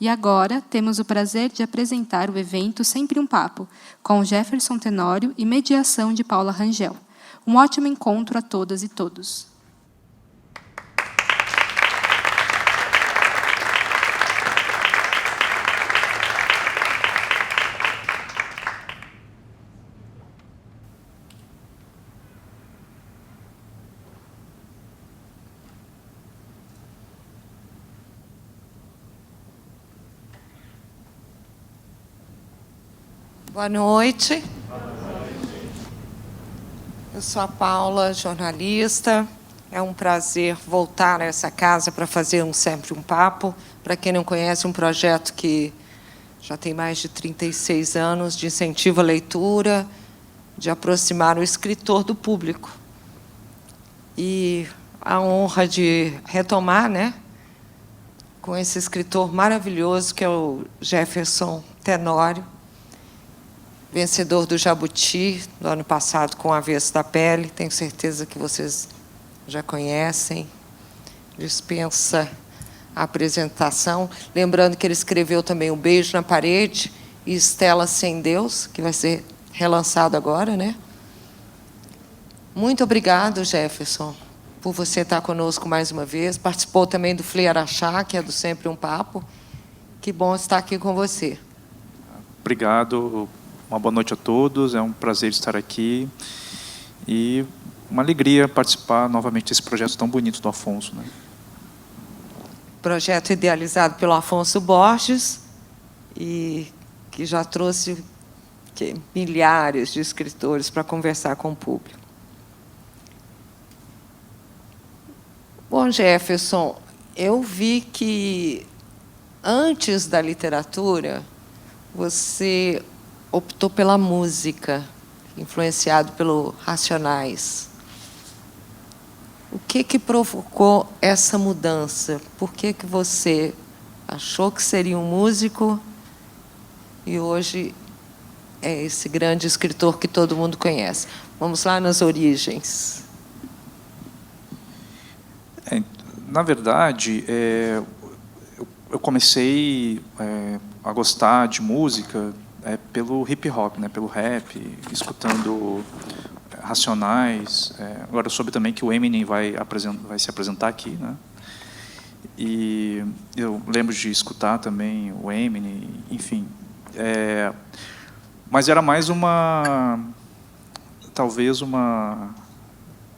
E agora temos o prazer de apresentar o evento Sempre um Papo, com Jefferson Tenório e mediação de Paula Rangel. Um ótimo encontro a todas e todos. Boa noite. Eu sou a Paula, jornalista. É um prazer voltar a essa casa para fazer Sempre um Papo. Para quem não conhece, um projeto que já tem mais de 36 anos, de incentivo à leitura, de aproximar o escritor do público. E a honra de retomar, né, com esse escritor maravilhoso, que é o Jefferson Tenório, vencedor do Jabuti, do ano passado, com Avesso da Pele. Tenho certeza que vocês já conhecem. Dispensa a apresentação. Lembrando que ele escreveu também O Beijo na Parede e Estela Sem Deus, que vai ser relançado agora, né? Muito obrigado, Jefferson, por você estar conosco mais uma vez. Participou também do Fli Araxá, que é do Sempre um Papo. Que bom estar aqui com você. Obrigado. Uma boa noite a todos, é um prazer estar aqui e uma alegria participar novamente desse projeto tão bonito do Afonso, né? Projeto idealizado pelo Afonso Borges e que já trouxe milhares de escritores para conversar com o público. Bom, Jefferson, eu vi que antes da literatura você optou pela música, influenciado pelo Racionais. O que provocou essa mudança? Por que você achou que seria um músico e hoje é esse grande escritor que todo mundo conhece? Vamos lá nas origens. Na verdade, eu comecei a gostar de música pelo hip hop, né, pelo rap, escutando Racionais. Agora eu soube também que o Eminem vai se apresentar aqui, né? E eu lembro de escutar também o Eminem, enfim. Mas era mais talvez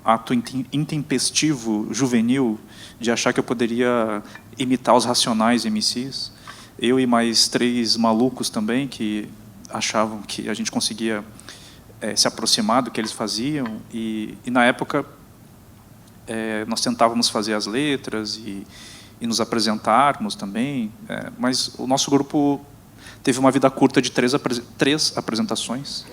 ato intempestivo, juvenil, de achar que eu poderia imitar os Racionais MCs. Eu e mais 3 malucos também, que achavam que a gente conseguia se aproximar do que eles faziam. E na época, nós tentávamos fazer as letras e nos apresentarmos também. Mas o nosso grupo teve uma vida curta de 3 apresentações.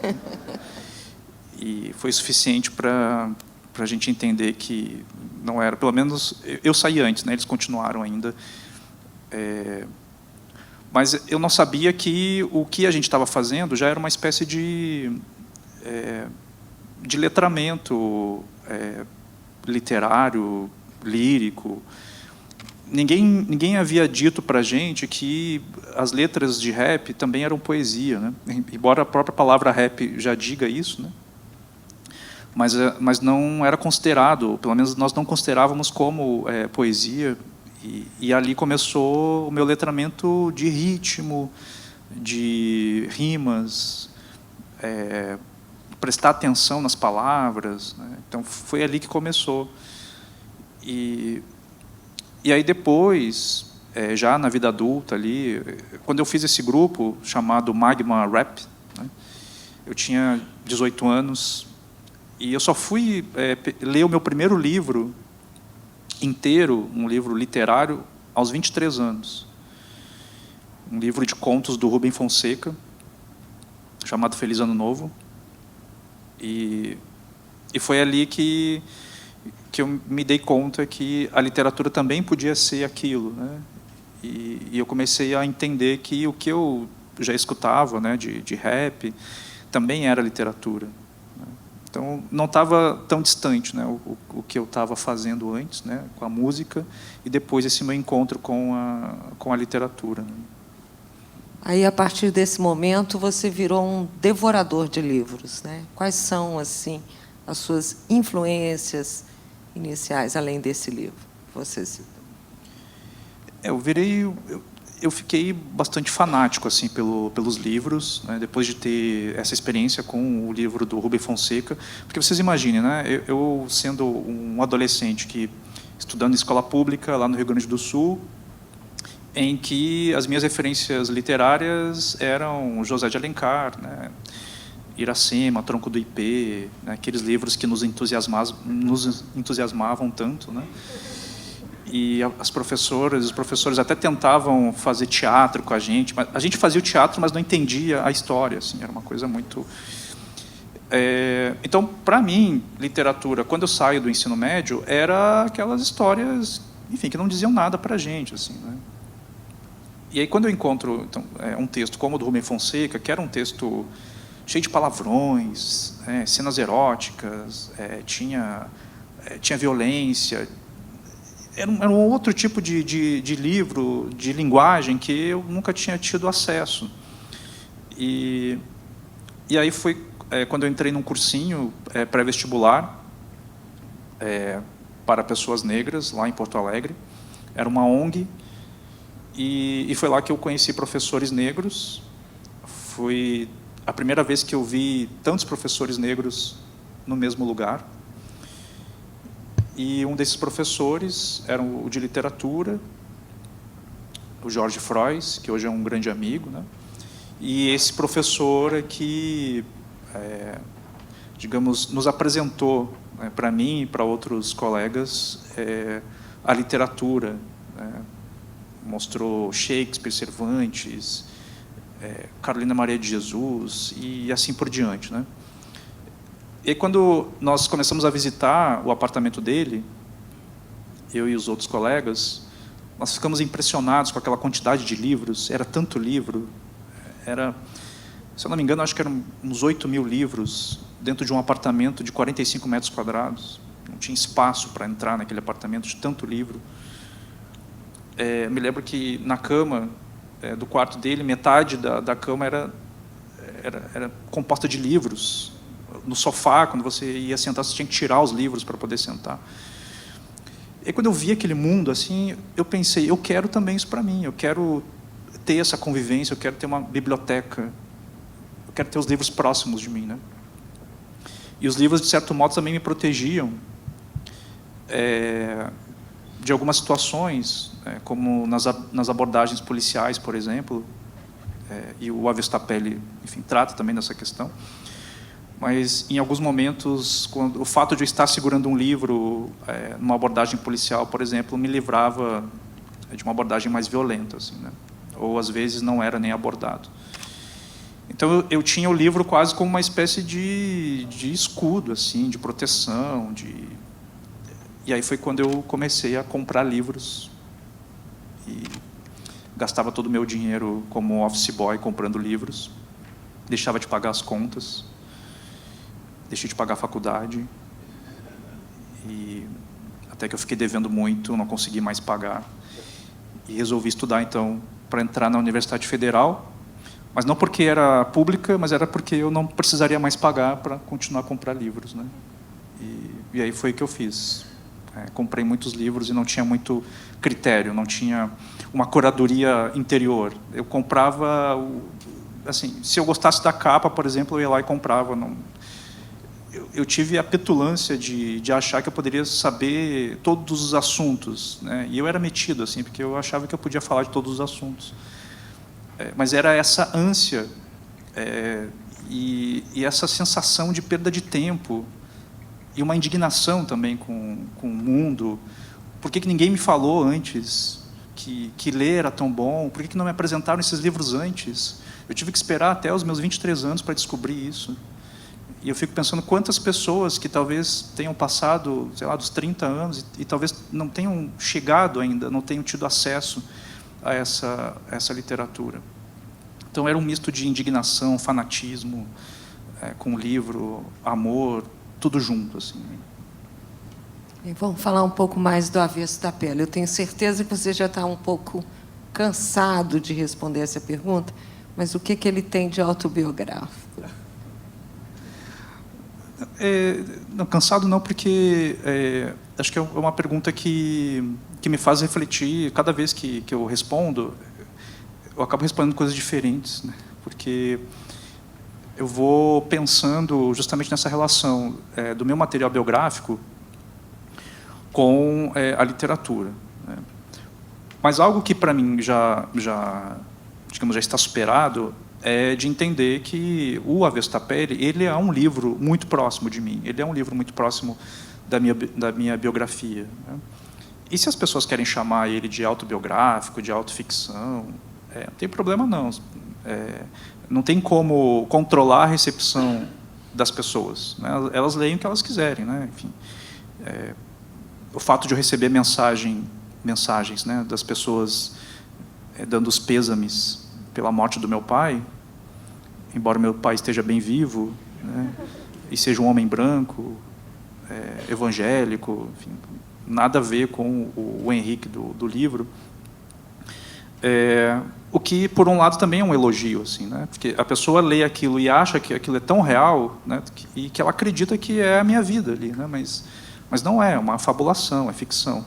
E foi suficiente para a gente entender que não era... Pelo menos, eu saí antes, né? Eles continuaram ainda. Mas eu não sabia que o que a gente estava fazendo já era uma espécie de letramento literário, lírico. Ninguém havia dito para a gente que as letras de rap também eram poesia, né? Embora a própria palavra rap já diga isso, né? Mas não era considerado, pelo menos nós não considerávamos como poesia. E ali começou o meu letramento de ritmo, de rimas, prestar atenção nas palavras, né? Então foi ali que começou. E aí depois, já na vida adulta ali, quando eu fiz esse grupo chamado Magma Rap, né, eu tinha 18 anos e eu só fui ler o meu primeiro livro inteiro, um livro literário, aos 23 anos. Um livro de contos do Rubem Fonseca, chamado Feliz Ano Novo. E foi ali que eu me dei conta que a literatura também podia ser aquilo, né? E eu comecei a entender que o que eu já escutava, né, de rap, também era literatura. Então, não estava tão distante, né, o que eu estava fazendo antes, né, com a música, e depois esse meu encontro com a literatura, né. Aí, a partir desse momento, você virou um devorador de livros, né? Quais são, assim, as suas influências iniciais, além desse livro que você citou? Eu fiquei bastante fanático assim pelos livros, né, depois de ter essa experiência com o livro do Rubem Fonseca, porque vocês imaginem, né, eu sendo um adolescente que estudando em escola pública lá no Rio Grande do Sul, em que as minhas referências literárias eram José de Alencar, né, Iracema, Tronco do Ipê, né, aqueles livros que nos entusiasmavam tanto, né? E as professoras, os professores até tentavam fazer teatro com a gente, mas a gente fazia o teatro, mas não entendia a história, assim, era uma coisa muito... Então, para mim, literatura, quando eu saio do ensino médio, era aquelas histórias, enfim, que não diziam nada para a gente, assim, né? E aí, quando eu encontro então, um texto como o do Rubem Fonseca, que era um texto cheio de palavrões, cenas eróticas, tinha violência... Era um outro tipo de livro, de linguagem, que eu nunca tinha tido acesso. E aí foi quando eu entrei num cursinho pré-vestibular para pessoas negras, lá em Porto Alegre. Era uma ONG, e foi lá que eu conheci professores negros. Foi a primeira vez que eu vi tantos professores negros no mesmo lugar. E um desses professores era o de literatura, o Jorge Frois, que hoje é um grande amigo, né? E esse professor é que, digamos, nos apresentou, né, para mim e para outros colegas, a literatura, né? Mostrou Shakespeare, Cervantes, Carolina Maria de Jesus e assim por diante, né? E quando nós começamos a visitar o apartamento dele, eu e os outros colegas, nós ficamos impressionados com aquela quantidade de livros. Era tanto livro. Se eu não me engano, acho que eram uns 8.000 livros dentro de um apartamento de 45 metros quadrados. Não tinha espaço para entrar naquele apartamento de tanto livro. Me lembro que na cama do quarto dele, metade da cama era composta de livros. No sofá, quando você ia sentar, você tinha que tirar os livros para poder sentar. E quando eu vi aquele mundo, assim, eu pensei, eu quero também isso para mim, eu quero ter essa convivência, eu quero ter uma biblioteca, eu quero ter os livros próximos de mim, né? E os livros, de certo modo, também me protegiam de algumas situações, como nas abordagens policiais, por exemplo, e o Avestapelli, enfim, trata também dessa questão. Mas, em alguns momentos, o fato de eu estar segurando um livro numa abordagem policial, por exemplo, me livrava de uma abordagem mais violenta, assim, né? Ou, às vezes, não era nem abordado. Então, eu tinha o livro quase como uma espécie de escudo, assim, de proteção. E aí foi quando eu comecei a comprar livros e gastava todo o meu dinheiro como office boy comprando livros, deixava de pagar as contas, deixei de pagar a faculdade, e até que eu fiquei devendo muito, não consegui mais pagar, e resolvi estudar, então, para entrar na Universidade Federal, mas não porque era pública, mas era porque eu não precisaria mais pagar para continuar a comprar livros, né? E aí foi o que eu fiz. Comprei muitos livros e não tinha muito critério, não tinha uma curadoria interior. Eu comprava, assim, se eu gostasse da capa, por exemplo, eu ia lá e comprava. Eu tive a petulância de achar que eu poderia saber todos os assuntos, né? E eu era metido, assim, porque eu achava que eu podia falar de todos os assuntos. Mas era essa ânsia e essa sensação de perda de tempo e uma indignação também com o mundo. Por que ninguém me falou antes que ler era tão bom? Por que não me apresentaram esses livros antes? Eu tive que esperar até os meus 23 anos para descobrir isso. E eu fico pensando quantas pessoas que talvez tenham passado, sei lá, dos 30 anos e talvez não tenham chegado ainda, não tenham tido acesso a essa literatura. Então, era um misto de indignação, fanatismo, com o livro, amor, tudo junto, assim. E vamos falar um pouco mais do Avesso da Pele. Eu tenho certeza que você já está um pouco cansado de responder essa pergunta, mas o que ele tem de autobiográfico? Não, cansado não, porque acho que é uma pergunta que me faz refletir. Cada vez que eu respondo, eu acabo respondendo coisas diferentes, né? Porque eu vou pensando justamente nessa relação do meu material biográfico com a literatura, né? Mas algo que para mim digamos, já está superado é de entender que o Avesso da Pele, ele é um livro muito próximo de mim, ele é um livro muito próximo da minha biografia, né? E se as pessoas querem chamar ele de autobiográfico, de autoficção, não tem problema não. Não tem como controlar a recepção das pessoas, né? Elas leem o que elas quiserem, né? Enfim, o fato de eu receber mensagens, né, das pessoas dando os pêsames pela morte do meu pai, embora meu pai esteja bem vivo, né, e seja um homem branco, evangélico, enfim, nada a ver com o Henrique do livro. O que, por um lado, também é um elogio, assim, né? Porque a pessoa lê aquilo e acha que aquilo é tão real, né, e que ela acredita que é a minha vida ali, né? Mas não é uma fabulação, é ficção.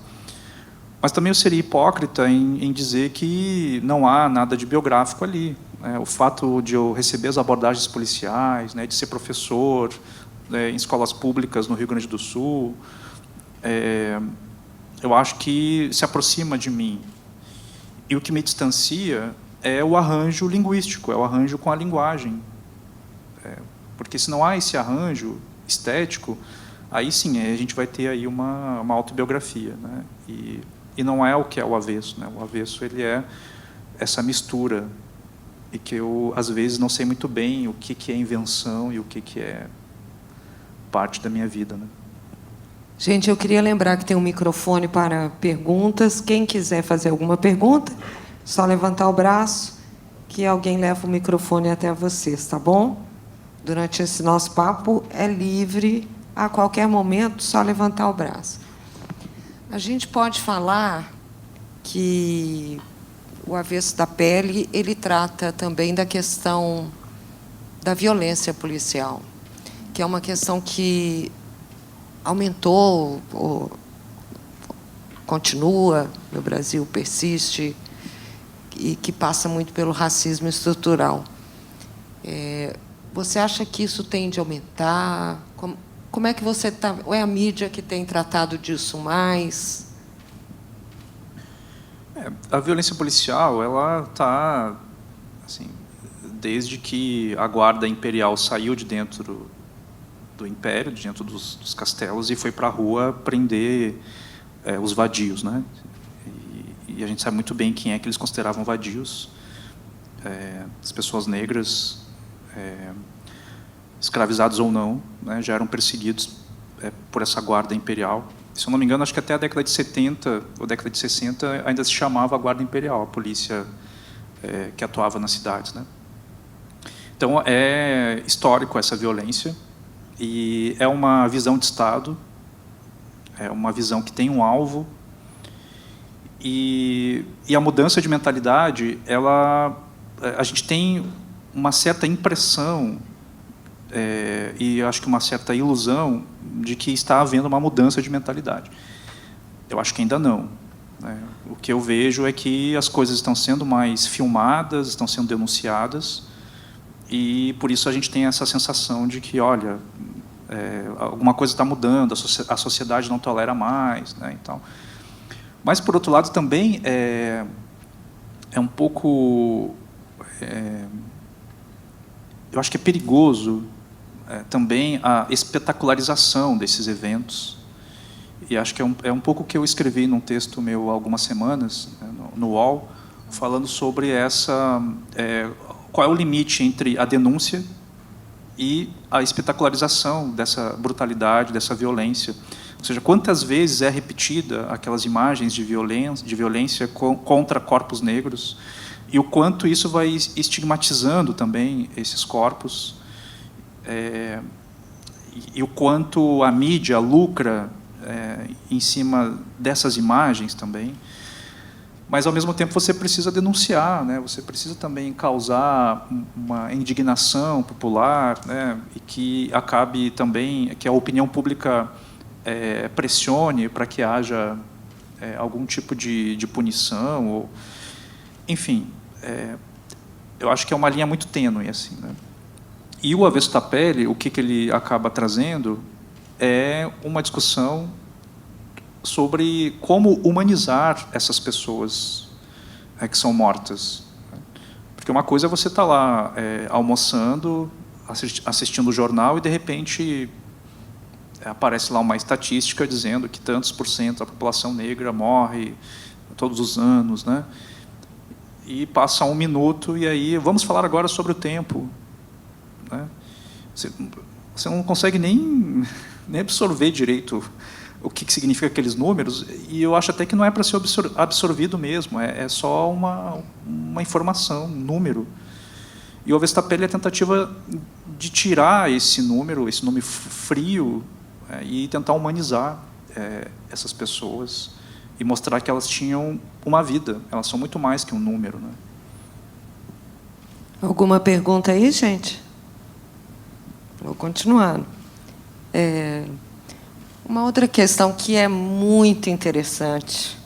Mas também eu seria hipócrita em dizer que não há nada de biográfico ali, né? O fato de eu receber as abordagens policiais, né, de ser professor em escolas públicas no Rio Grande do Sul, eu acho que se aproxima de mim. E o que me distancia é o arranjo linguístico, é o arranjo com a linguagem. Porque se não há esse arranjo estético, aí sim a gente vai ter aí uma autobiografia, né? E não é o que é o Avesso, né? O Avesso, ele é essa mistura, e que eu, às vezes, não sei muito bem o que é invenção e o que é parte da minha vida, né? Gente, eu queria lembrar que tem um microfone para perguntas. Quem quiser fazer alguma pergunta, só levantar o braço, que alguém leva o microfone até vocês, tá bom? Durante esse nosso papo, é livre, a qualquer momento, só levantar o braço. A gente pode falar que o Avesso da Pele, ele trata também da questão da violência policial, que é uma questão que aumentou, continua no Brasil, persiste, e que passa muito pelo racismo estrutural. Você acha que isso tende a aumentar? Como é que você está? Ou é a mídia que tem tratado disso mais? A violência policial, ela está, assim, desde que a guarda imperial saiu de dentro do império, de dentro dos castelos, e foi para a rua prender os vadios, né? E a gente sabe muito bem quem é que eles consideravam vadios. As pessoas negras, escravizados ou não, né, já eram perseguidos por essa guarda imperial. Se eu não me engano, acho que até a década de 70 ou década de 60 ainda se chamava a guarda imperial, a polícia que atuava nas cidades, né? Então, é histórico essa violência, e é uma visão de Estado, é uma visão que tem um alvo, e a mudança de mentalidade, a gente tem uma certa impressão, e acho que uma certa ilusão de que está havendo uma mudança de mentalidade. Eu acho que ainda não, né? O que eu vejo é que as coisas estão sendo mais filmadas, estão sendo denunciadas, e por isso a gente tem essa sensação de que, olha, alguma coisa está mudando, a sociedade não tolera mais, né, então. Mas, por outro lado, também é um pouco... eu acho que é perigoso também a espetacularização desses eventos. E acho que é um pouco o que eu escrevi num texto meu há algumas semanas, no UOL, falando sobre qual é o limite entre a denúncia e a espetacularização dessa brutalidade, dessa violência. Ou seja, quantas vezes é repetida aquelas imagens de violência contra corpos negros, e o quanto isso vai estigmatizando também esses corpos, e o quanto a mídia lucra em cima dessas imagens também. mas, ao mesmo tempo, você precisa denunciar, né? Você precisa também causar uma indignação popular, né? E que acabe também, que a opinião pública pressione para que haja algum tipo de punição. Ou, enfim, eu acho que é uma linha muito tênue, assim, né? E o Avesso da Pele, o que ele acaba trazendo é uma discussão sobre como humanizar essas pessoas que são mortas. Porque uma coisa é você estar lá almoçando, assistindo o jornal e, de repente, aparece lá uma estatística dizendo que tantos por cento da população negra morre todos os anos, né? E passa 1 minuto e aí vamos falar agora sobre o tempo, né? Você não consegue nem absorver direito o que significa aqueles números, e eu acho até que não é para ser absorvido mesmo, é só uma informação, um número. E o Avesso da Pele é a tentativa de tirar esse número frio, e tentar humanizar essas pessoas e mostrar que elas tinham uma vida, elas são muito mais que um número, né? Alguma pergunta aí, gente? Vou continuar. Uma outra questão que é muito interessante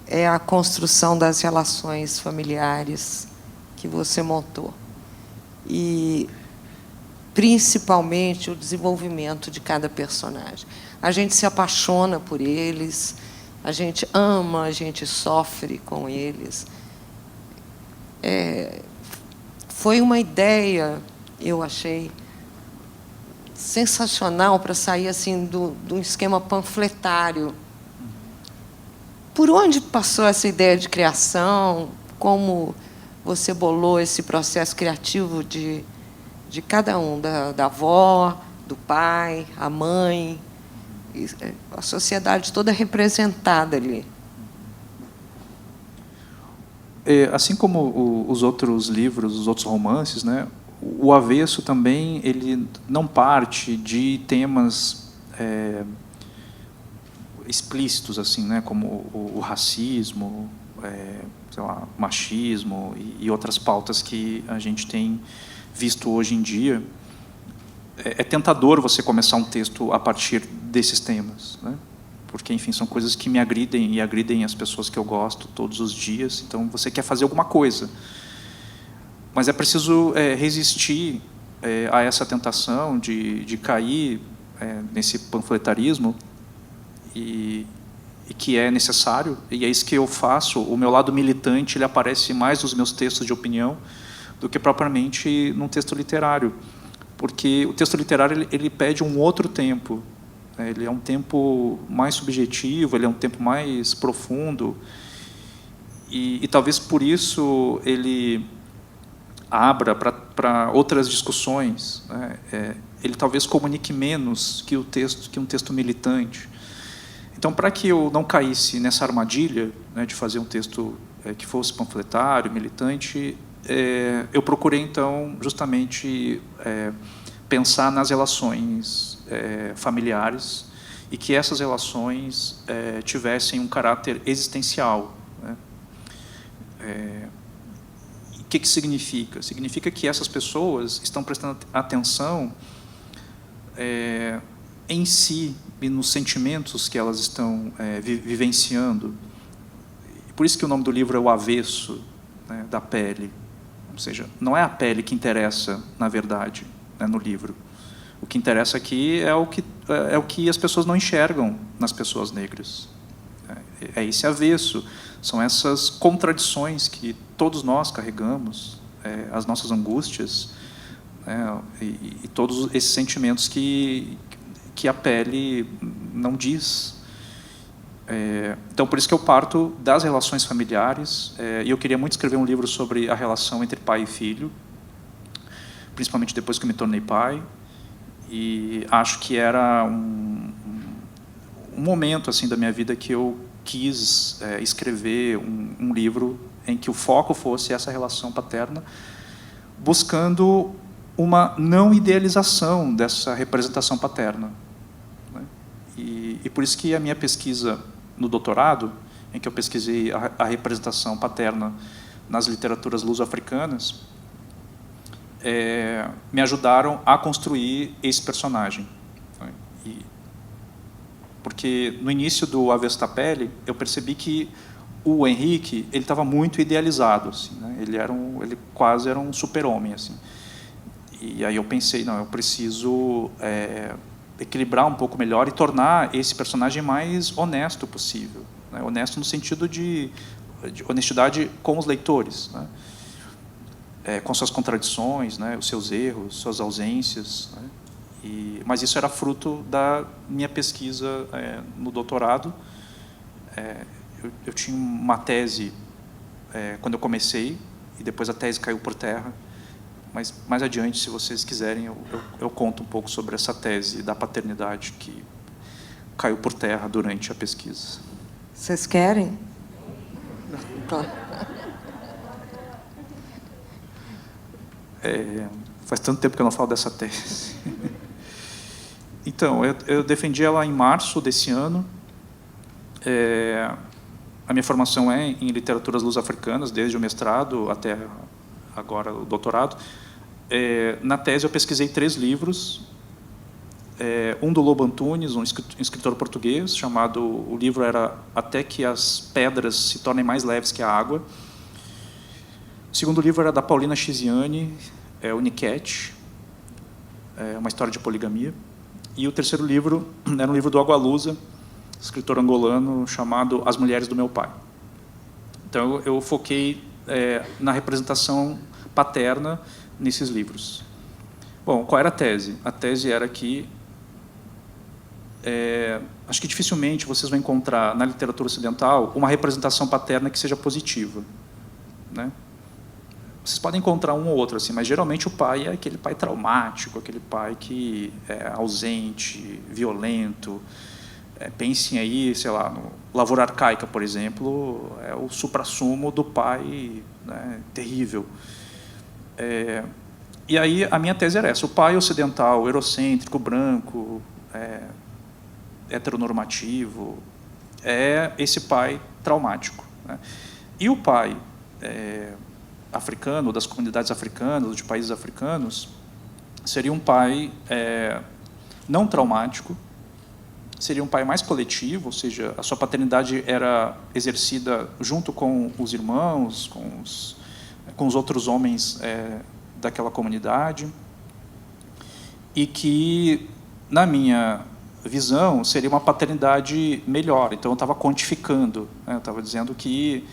é a construção das relações familiares que você montou. E, principalmente, o desenvolvimento de cada personagem. A gente se apaixona por eles, a gente ama, a gente sofre com eles. Foi uma ideia, eu achei, sensacional para sair assim do esquema panfletário. Por onde passou essa ideia de criação? Como você bolou esse processo criativo de cada um, da avó, do pai, a mãe, a sociedade toda representada ali? Assim como os outros livros, os outros romances, né? O Avesso também ele não parte de temas explícitos, assim, né, como o racismo, sei lá, machismo e outras pautas que a gente tem visto hoje em dia. É tentador você começar um texto a partir desses temas, né? Porque, enfim, são coisas que me agridem e agridem as pessoas que eu gosto todos os dias. Então, você quer fazer alguma coisa. Mas é preciso resistir a essa tentação de cair nesse panfletarismo, e que é necessário, e é isso que eu faço. O meu lado militante ele aparece mais nos meus textos de opinião do que propriamente num texto literário, porque o texto literário ele pede um outro tempo, né? Ele é um tempo mais subjetivo, ele é um tempo mais profundo, e talvez por isso ele abra para outras discussões, né? Ele talvez comunique menos que um texto militante. Então, para que eu não caísse nessa armadilha, né, de fazer um texto que fosse panfletário, militante, eu procurei, então, justamente pensar nas relações familiares e que essas relações tivessem um caráter existencial, né? O que significa? Significa que essas pessoas estão prestando atenção em si e nos sentimentos que elas estão vivenciando. Por isso que o nome do livro é O Avesso, né, da Pele. Ou seja, não é a pele que interessa, na verdade, né, no livro. O que interessa aqui é o que as pessoas não enxergam nas pessoas negras. É esse avesso, são essas contradições que todos nós carregamos, as nossas angústias, e todos esses sentimentos que a pele não diz. Então, por isso que eu parto das relações familiares, e eu queria muito escrever um livro sobre a relação entre pai e filho, principalmente depois que eu me tornei pai, e acho que era um momento assim da minha vida que eu quis escrever um livro em que o foco fosse essa relação paterna, buscando uma não idealização dessa representação paterna, né? E por isso que a minha pesquisa no doutorado, em que eu pesquisei a representação paterna nas literaturas luso-africanas, me ajudaram a construir esse personagem. Porque no início do Avesso da Pele, eu percebi que o Henrique ele estava muito idealizado, assim, né? Ele quase era um super-homem, assim. E aí eu pensei, não, eu preciso equilibrar um pouco melhor e tornar esse personagem mais honesto possível, né? Honesto no sentido de honestidade com os leitores, né? Com suas contradições, né? Os seus erros, suas ausências, né? Mas isso era fruto da minha pesquisa no doutorado. Eu tinha uma tese quando eu comecei, e depois a tese caiu por terra. Mas mais adiante, se vocês quiserem, eu conto um pouco sobre essa tese da paternidade que caiu por terra durante a pesquisa. Vocês querem? Claro. Faz tanto tempo que eu não falo dessa tese. Então, eu defendi ela em março desse ano. A minha formação é em literaturas luso-africanas, desde o mestrado até agora o doutorado. Na tese, eu pesquisei 3 livros. Um do Lobo Antunes, um escritor português, chamado... O livro era Até que as Pedras se Tornem Mais Leves que a Água. O segundo livro era da Paulina Chiziane, o Niket, uma história de poligamia. E o terceiro livro era um livro do Agualusa, escritor angolano, chamado As Mulheres do Meu Pai. Então, eu foquei na representação paterna nesses livros. Bom, qual era a tese? A tese era que acho que dificilmente vocês vão encontrar na literatura ocidental uma representação paterna que seja positiva, né? Vocês podem encontrar um ou outro, assim, mas geralmente o pai é aquele pai traumático, aquele pai que é ausente, violento. Pensem aí, sei lá, no Lavoura Arcaica, por exemplo, é o suprassumo do pai, né, terrível. E aí a minha tese era essa: o pai ocidental, eurocêntrico, branco, heteronormativo, é esse pai traumático, né? E o pai africano, das comunidades africanas, de países africanos, seria um pai não traumático, seria um pai mais coletivo, ou seja, a sua paternidade era exercida junto com os irmãos, com os outros homens daquela comunidade, e que, na minha visão, seria uma paternidade melhor. Então, eu estava quantificando, né? Eu estava dizendo que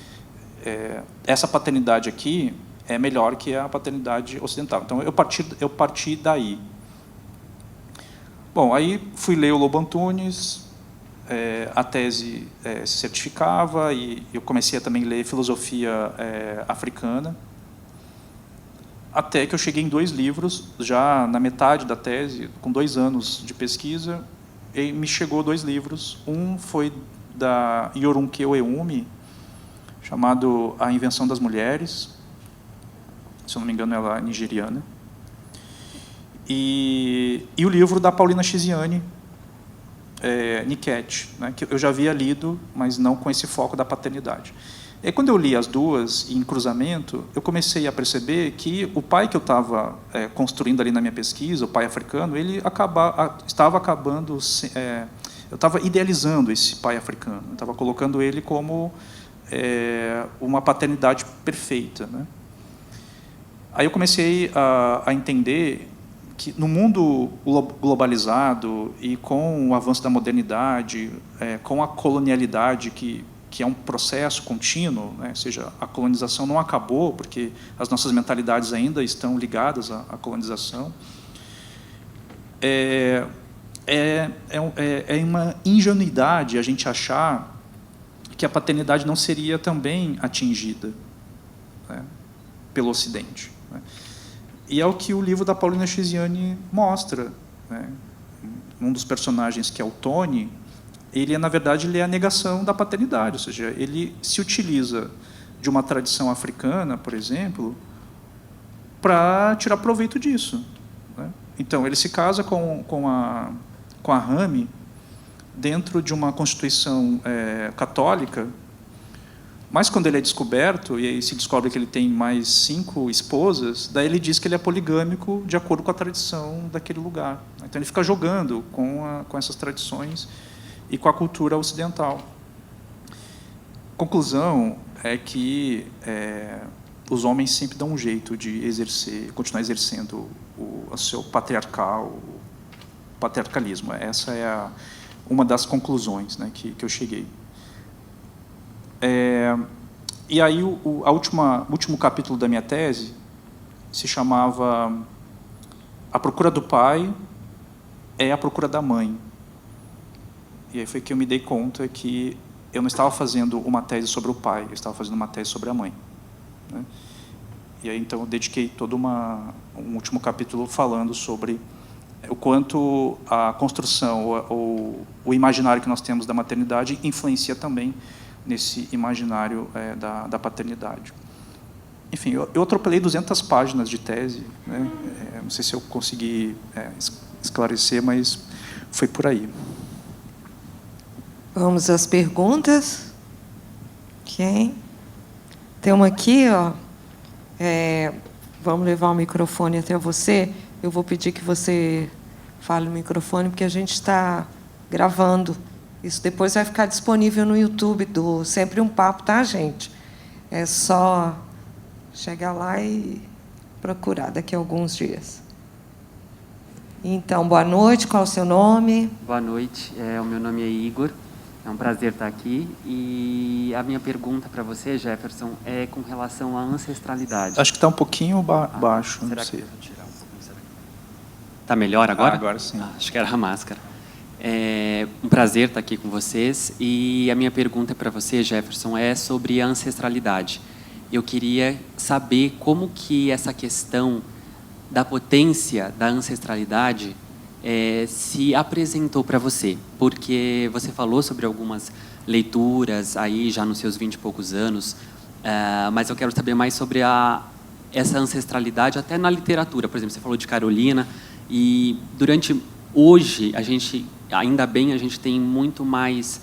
essa paternidade aqui é melhor que a paternidade ocidental. Então, eu parti daí. Bom, aí fui ler o Lobo Antunes, a tese se certificava, e eu comecei a também ler filosofia africana, até que eu cheguei em 2 livros, já na metade da tese, com 2 anos de pesquisa, e me chegou 2 livros. Um foi da Yorunke Oeumi, chamado A Invenção das Mulheres, se eu não me engano ela é nigeriana, e o livro da Paulina Chiziane, Niket, né, que eu já havia lido, mas não com esse foco da paternidade. E quando eu li as duas em cruzamento, eu comecei a perceber que o pai que eu estava construindo ali na minha pesquisa, o pai africano, ele estava acabando... eu estava idealizando esse pai africano, eu estava colocando ele como uma paternidade perfeita, né? Aí eu comecei a entender que no mundo globalizado e com o avanço da modernidade, com a colonialidade que é um processo contínuo, né? Ou seja, a colonização não acabou, porque as nossas mentalidades ainda estão ligadas à colonização. É uma ingenuidade a gente achar que a paternidade não seria também atingida, né, pelo Ocidente, né? E é o que o livro da Paulina Chiziane mostra, né? Um dos personagens, que é o Tony, na verdade, ele é a negação da paternidade, ou seja, ele se utiliza de uma tradição africana, por exemplo, para tirar proveito disso, né? Então, ele se casa com a Rami dentro de uma constituição católica Mas quando ele é descoberto, e aí se descobre que ele tem mais 5 esposas, daí ele diz que ele é poligâmico de acordo com a tradição daquele lugar. Então ele fica jogando com essas tradições e com a cultura ocidental. Conclusão é que os homens sempre dão um jeito de continuar exercendo o seu patriarcalismo. Essa é uma das conclusões, né, que eu cheguei. E aí o último capítulo da minha tese se chamava A Procura do Pai é a Procura da Mãe. E aí foi que eu me dei conta que eu não estava fazendo uma tese sobre o pai, eu estava fazendo uma tese sobre a mãe, né? E aí então eu dediquei todo um último capítulo falando sobre o quanto a construção ou o imaginário que nós temos da maternidade influencia também nesse imaginário da paternidade. Enfim, eu atropelei 200 páginas de tese, né? Não sei se eu consegui esclarecer, mas foi por aí. Vamos às perguntas. Quem? Tem uma aqui, ó. Vamos levar o microfone até você. Eu vou pedir que você fale no microfone, porque a gente está gravando. Isso depois vai ficar disponível no YouTube do Sempre um Papo, tá, gente? É só chegar lá e procurar daqui a alguns dias. Então, boa noite. Qual é o seu nome? Boa noite. O meu nome é Igor. É um prazer estar aqui. E a minha pergunta para você, Jefferson, é com relação à ancestralidade. Acho que está um pouquinho baixo. Será não sei. que eu vou tirar um pouquinho? Está melhor agora? Agora sim. Acho que era a máscara. É um prazer estar aqui com vocês. E a minha pergunta para você, Jefferson, é sobre a ancestralidade. Eu queria saber como que essa questão da potência da ancestralidade se apresentou para você, porque você falou sobre algumas leituras aí já nos seus 20 e poucos anos, mas eu quero saber mais sobre essa ancestralidade até na literatura. Por exemplo, você falou de Carolina, e hoje ainda bem a gente tem muito mais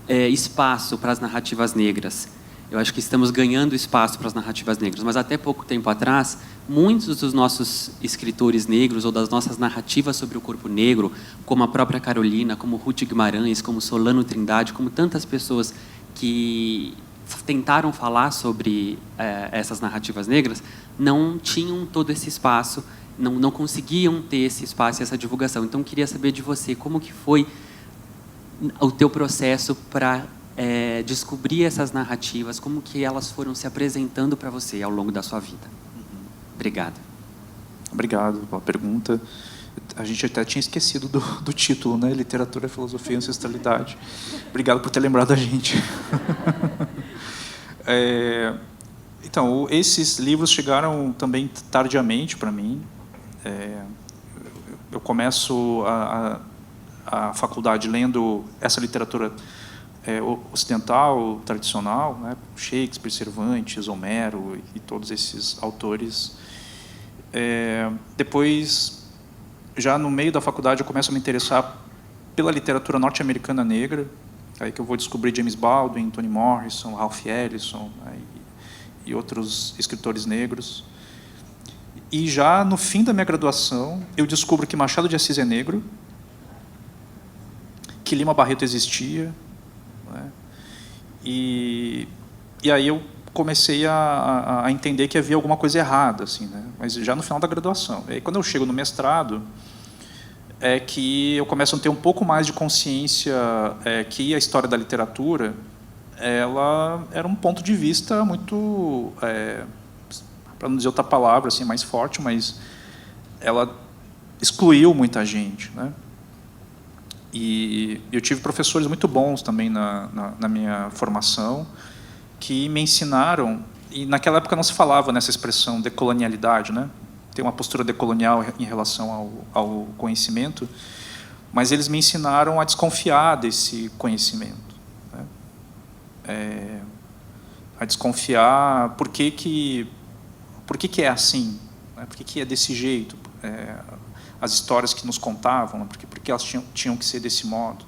espaço para as narrativas negras. Eu acho que estamos ganhando espaço para as narrativas negras, mas até pouco tempo atrás, muitos dos nossos escritores negros ou das nossas narrativas sobre o corpo negro, como a própria Carolina, como Ruth Guimarães, como Solano Trindade, como tantas pessoas que tentaram falar sobre essas narrativas negras, não tinham todo esse espaço, não conseguiam ter esse espaço e essa divulgação. Então, eu queria saber de você como que foi o teu processo para descobrir essas narrativas, como que elas foram se apresentando para você ao longo da sua vida. Obrigado. Obrigado pela pergunta. A gente até tinha esquecido do título, né? Literatura, Filosofia e Ancestralidade. Obrigado por ter lembrado a gente. Então, esses livros chegaram também tardiamente para mim. Eu começo a faculdade lendo essa literatura ocidental, tradicional, né? Shakespeare, Cervantes, Homero e todos esses autores. Depois, já no meio da faculdade, eu começo a me interessar pela literatura norte-americana negra, aí que eu vou descobrir James Baldwin, Toni Morrison, Ralph Ellison, né? E outros escritores negros. E já no fim da minha graduação, eu descubro que Machado de Assis é negro, que Lima Barreto existia, né? E aí eu comecei a entender que havia alguma coisa errada, assim, né? Mas já no final da graduação. E aí, quando eu chego no mestrado, é que eu começo a ter um pouco mais de consciência que a história da literatura, ela era um ponto de vista muito, para não dizer outra palavra assim mais forte, mas ela excluiu muita gente, né? E eu tive professores muito bons também na minha formação, que me ensinaram, e naquela época não se falava nessa expressão decolonialidade, né? Tem uma postura decolonial em relação ao conhecimento, mas eles me ensinaram a desconfiar desse conhecimento, né? A desconfiar por que é assim, né? Por que é desse jeito, as histórias que nos contavam, né? Porque elas tinham que ser desse modo.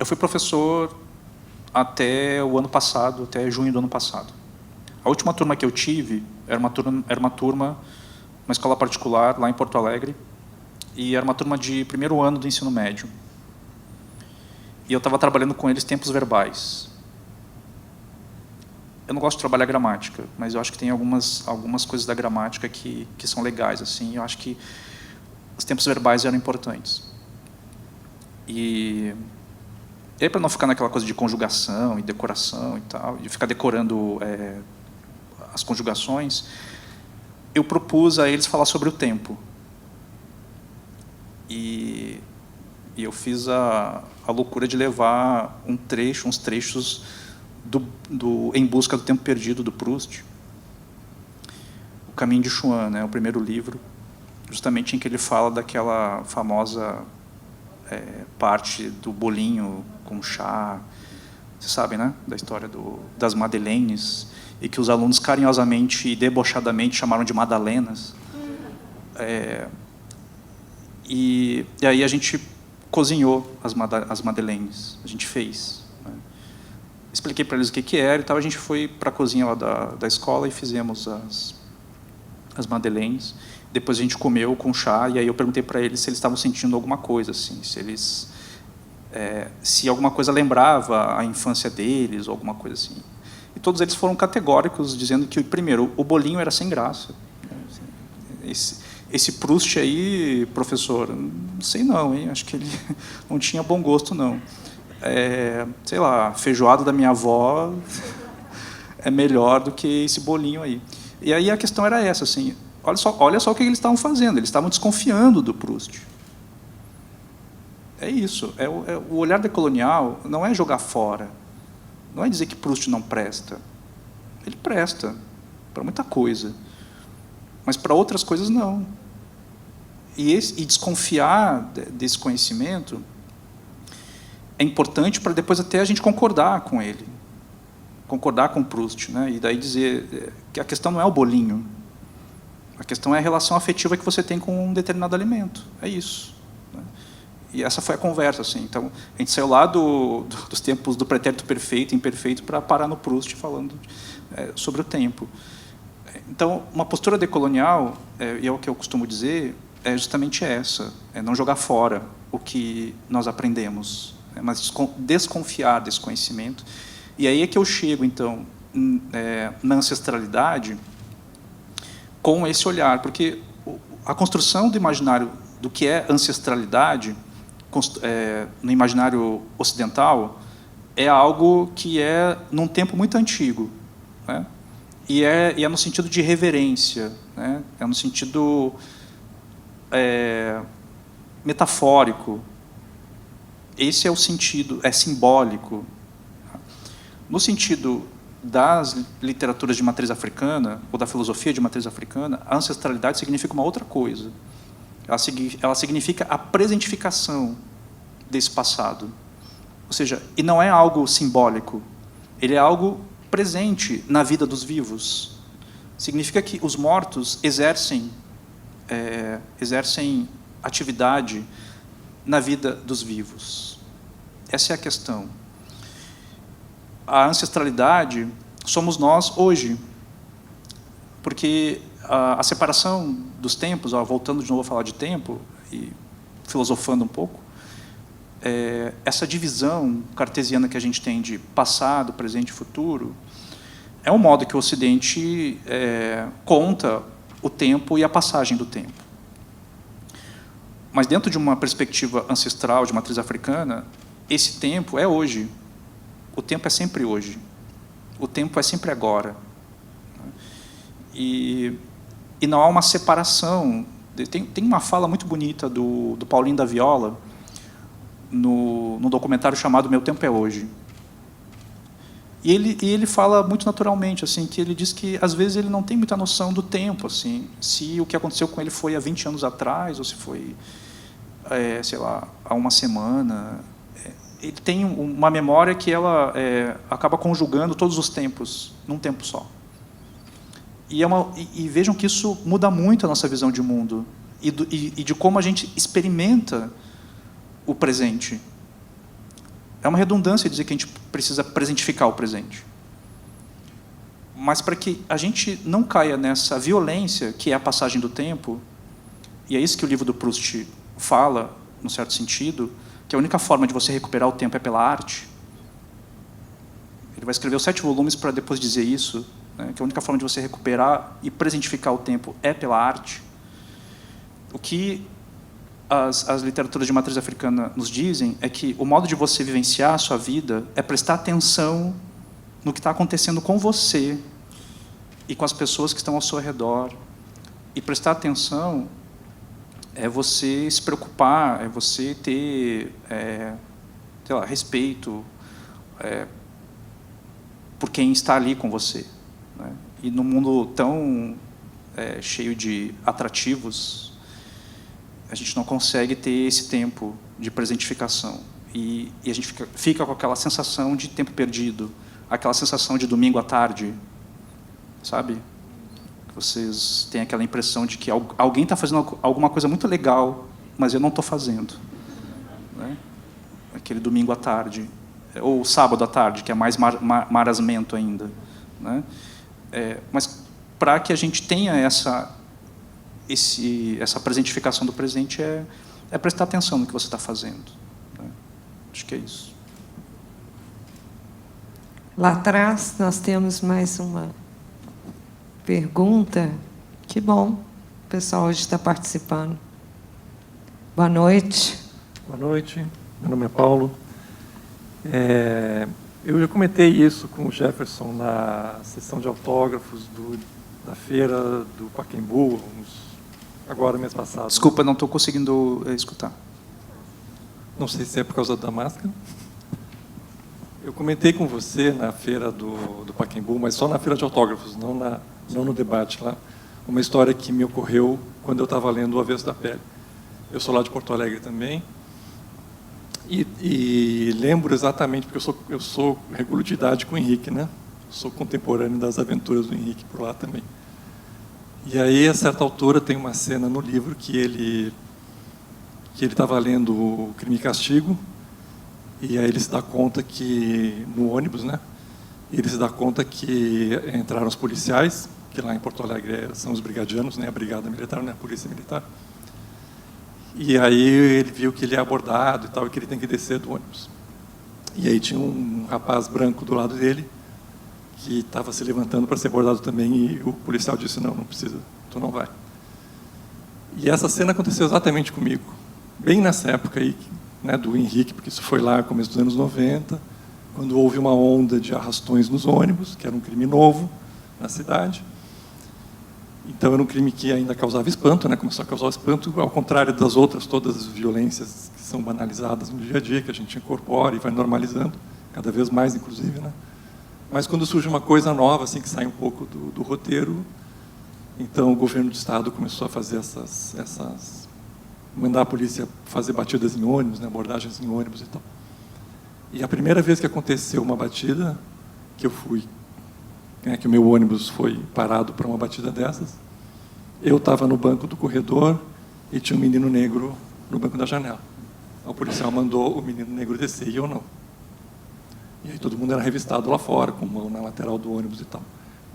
Eu fui professor até o ano passado, até junho do ano passado. A última turma que eu tive era uma turma, uma escola particular lá em Porto Alegre, e era uma turma de primeiro ano do ensino médio. E eu estava trabalhando com eles tempos verbais. Eu não gosto de trabalhar gramática, mas eu acho que tem algumas coisas da gramática que são legais, assim. Eu acho que os tempos verbais eram importantes. E aí, para não ficar naquela coisa de conjugação e decoração e tal, de ficar decorando as conjugações, eu propus a eles falar sobre o tempo. E eu fiz a loucura de levar uns trechos do Em Busca do Tempo Perdido, do Proust, O Caminho de Chuan, né, o primeiro livro, justamente em que ele fala daquela famosa parte do bolinho com chá, vocês sabem, né, da história das madeleines, e que os alunos carinhosamente e debochadamente chamaram de madalenas. E aí a gente cozinhou as madeleines, a gente fez. Né? Expliquei para eles o que era e tal, a gente foi para a cozinha lá da escola e fizemos as madeleines. Depois a gente comeu com chá, e aí eu perguntei para eles se eles estavam sentindo alguma coisa, assim, se alguma coisa lembrava a infância deles, ou alguma coisa assim. E todos eles foram categóricos, dizendo que, primeiro, o bolinho era sem graça. Esse Proust aí, professor, não sei não, hein? Acho que ele não tinha bom gosto, não. Sei lá, feijoada da minha avó é melhor do que esse bolinho aí. E aí a questão era essa, assim, olha só o que eles estavam fazendo, eles estavam desconfiando do Proust. É isso, o olhar decolonial não é jogar fora, não é dizer que Proust não presta. Ele presta para muita coisa, mas para outras coisas não. E desconfiar desse conhecimento é importante para depois até a gente concordar com ele, concordar com Proust, né? E daí dizer que a questão não é o bolinho, a questão é a relação afetiva que você tem com um determinado alimento. É isso. Né? E essa foi a conversa, assim. Então, a gente saiu lá dos tempos do pretérito perfeito e imperfeito para parar no Proust falando sobre o tempo. Então, uma postura decolonial, e é o que eu costumo dizer, é justamente essa, é não jogar fora o que nós aprendemos, mas desconfiar desse conhecimento. E aí é que eu chego, então, na ancestralidade, com esse olhar, porque a construção do imaginário do que é ancestralidade, no imaginário ocidental, é algo que é num tempo muito antigo, né? E é no sentido de reverência, né? É no sentido metafórico. Esse é o sentido, é simbólico. No sentido das literaturas de matriz africana, ou da filosofia de matriz africana, a ancestralidade significa uma outra coisa. Ela significa a presentificação desse passado. Ou seja, e não é algo simbólico, ele é algo presente na vida dos vivos. Significa que os mortos exercem atividade na vida dos vivos. Essa é a questão. A ancestralidade somos nós hoje, porque a separação dos tempos, voltando de novo a falar de tempo e filosofando um pouco, essa divisão cartesiana que a gente tem de passado, presente e futuro, é um modo que o Ocidente conta o tempo e a passagem do tempo. Mas dentro de uma perspectiva ancestral, de matriz africana, esse tempo é hoje. O tempo é sempre hoje. O tempo é sempre agora. E não há uma separação. Tem uma fala muito bonita do Paulinho da Viola, no documentário chamado Meu Tempo é Hoje. E ele fala muito naturalmente, assim, que ele diz que, às vezes, ele não tem muita noção do tempo, assim, se o que aconteceu com ele foi há 20 anos atrás, ou se foi, sei lá, há uma semana. Ele tem uma memória que ela acaba conjugando todos os tempos num tempo só. E vejam que isso muda muito a nossa visão de mundo e de como a gente experimenta o presente. é uma redundância dizer que a gente precisa presentificar o presente. Mas para que a gente não caia nessa violência, que é a passagem do tempo, e é isso que o livro do Proust fala, num certo sentido, que a única forma de você recuperar o tempo é pela arte. Ele vai escrever os 7 volumes para depois dizer isso, né, que a única forma de você recuperar e presentificar o tempo é pela arte. O que as literaturas de matriz africana nos dizem é que o modo de você vivenciar a sua vida é prestar atenção no que está acontecendo com você e com as pessoas que estão ao seu redor. E prestar atenção é você se preocupar, é você ter sei lá, respeito por quem está ali com você, né? E num mundo tão cheio de atrativos, a gente não consegue ter esse tempo de presentificação. E a gente fica com aquela sensação de tempo perdido, aquela sensação de domingo à tarde, sabe? Vocês têm aquela impressão de que alguém está fazendo alguma coisa muito legal, mas eu não estou fazendo, né? Aquele domingo à tarde, ou sábado à tarde, que é mais marasmento ainda, né? Mas para que a gente tenha essa presentificação do presente é prestar atenção no que você está fazendo, né? Acho que é isso. Lá atrás nós temos mais uma pergunta. Que bom, o pessoal hoje está participando. Boa noite. Boa noite, meu nome é Paulo. Eu já comentei isso com o Jefferson na sessão de autógrafos da feira do Pacaembu, agora mês passado. Desculpa, não estou conseguindo escutar. Não sei se é por causa da máscara. Eu comentei com você na feira do Pacaembu, mas só na feira de autógrafos, não no debate lá, uma história que me ocorreu quando eu estava lendo O Avesso da Pele. Eu sou lá de Porto Alegre também, e lembro exatamente, porque eu sou regulo de idade com o Henrique, né? Eu sou contemporâneo das aventuras do Henrique por lá também. E aí, a certa altura, tem uma cena no livro que ele estava lendo o Crime e Castigo, e aí ele se dá conta que, no ônibus, né, ele se dá conta que entraram os policiais, que lá em Porto Alegre são os brigadianos, né, a brigada militar, né, a polícia militar. E aí ele viu que ele é abordado e tal, e que ele tem que descer do ônibus. E aí tinha um rapaz branco do lado dele, que estava se levantando para ser abordado também, e o policial disse, não precisa, tu não vai. E essa cena aconteceu exatamente comigo, bem nessa época aí, né, do Henrique, porque isso foi lá no começo dos anos 90, quando houve uma onda de arrastões nos ônibus, que era um crime novo na cidade. Então era um crime que ainda causava espanto, né, começou a causar espanto, ao contrário das outras, todas as violências que são banalizadas no dia a dia, que a gente incorpora e vai normalizando, cada vez mais, inclusive, né? Mas quando surge uma coisa nova, assim, que sai um pouco do roteiro, então o governo do estado começou a fazer mandar a polícia fazer batidas em ônibus, né, abordagens em ônibus e tal. E a primeira vez que aconteceu uma batida, que eu fui, que o meu ônibus foi parado para uma batida dessas, eu estava no banco do corredor e tinha um menino negro no banco da janela. O policial mandou o menino negro descer e eu não. E aí todo mundo era revistado lá fora, com mão na lateral do ônibus e tal.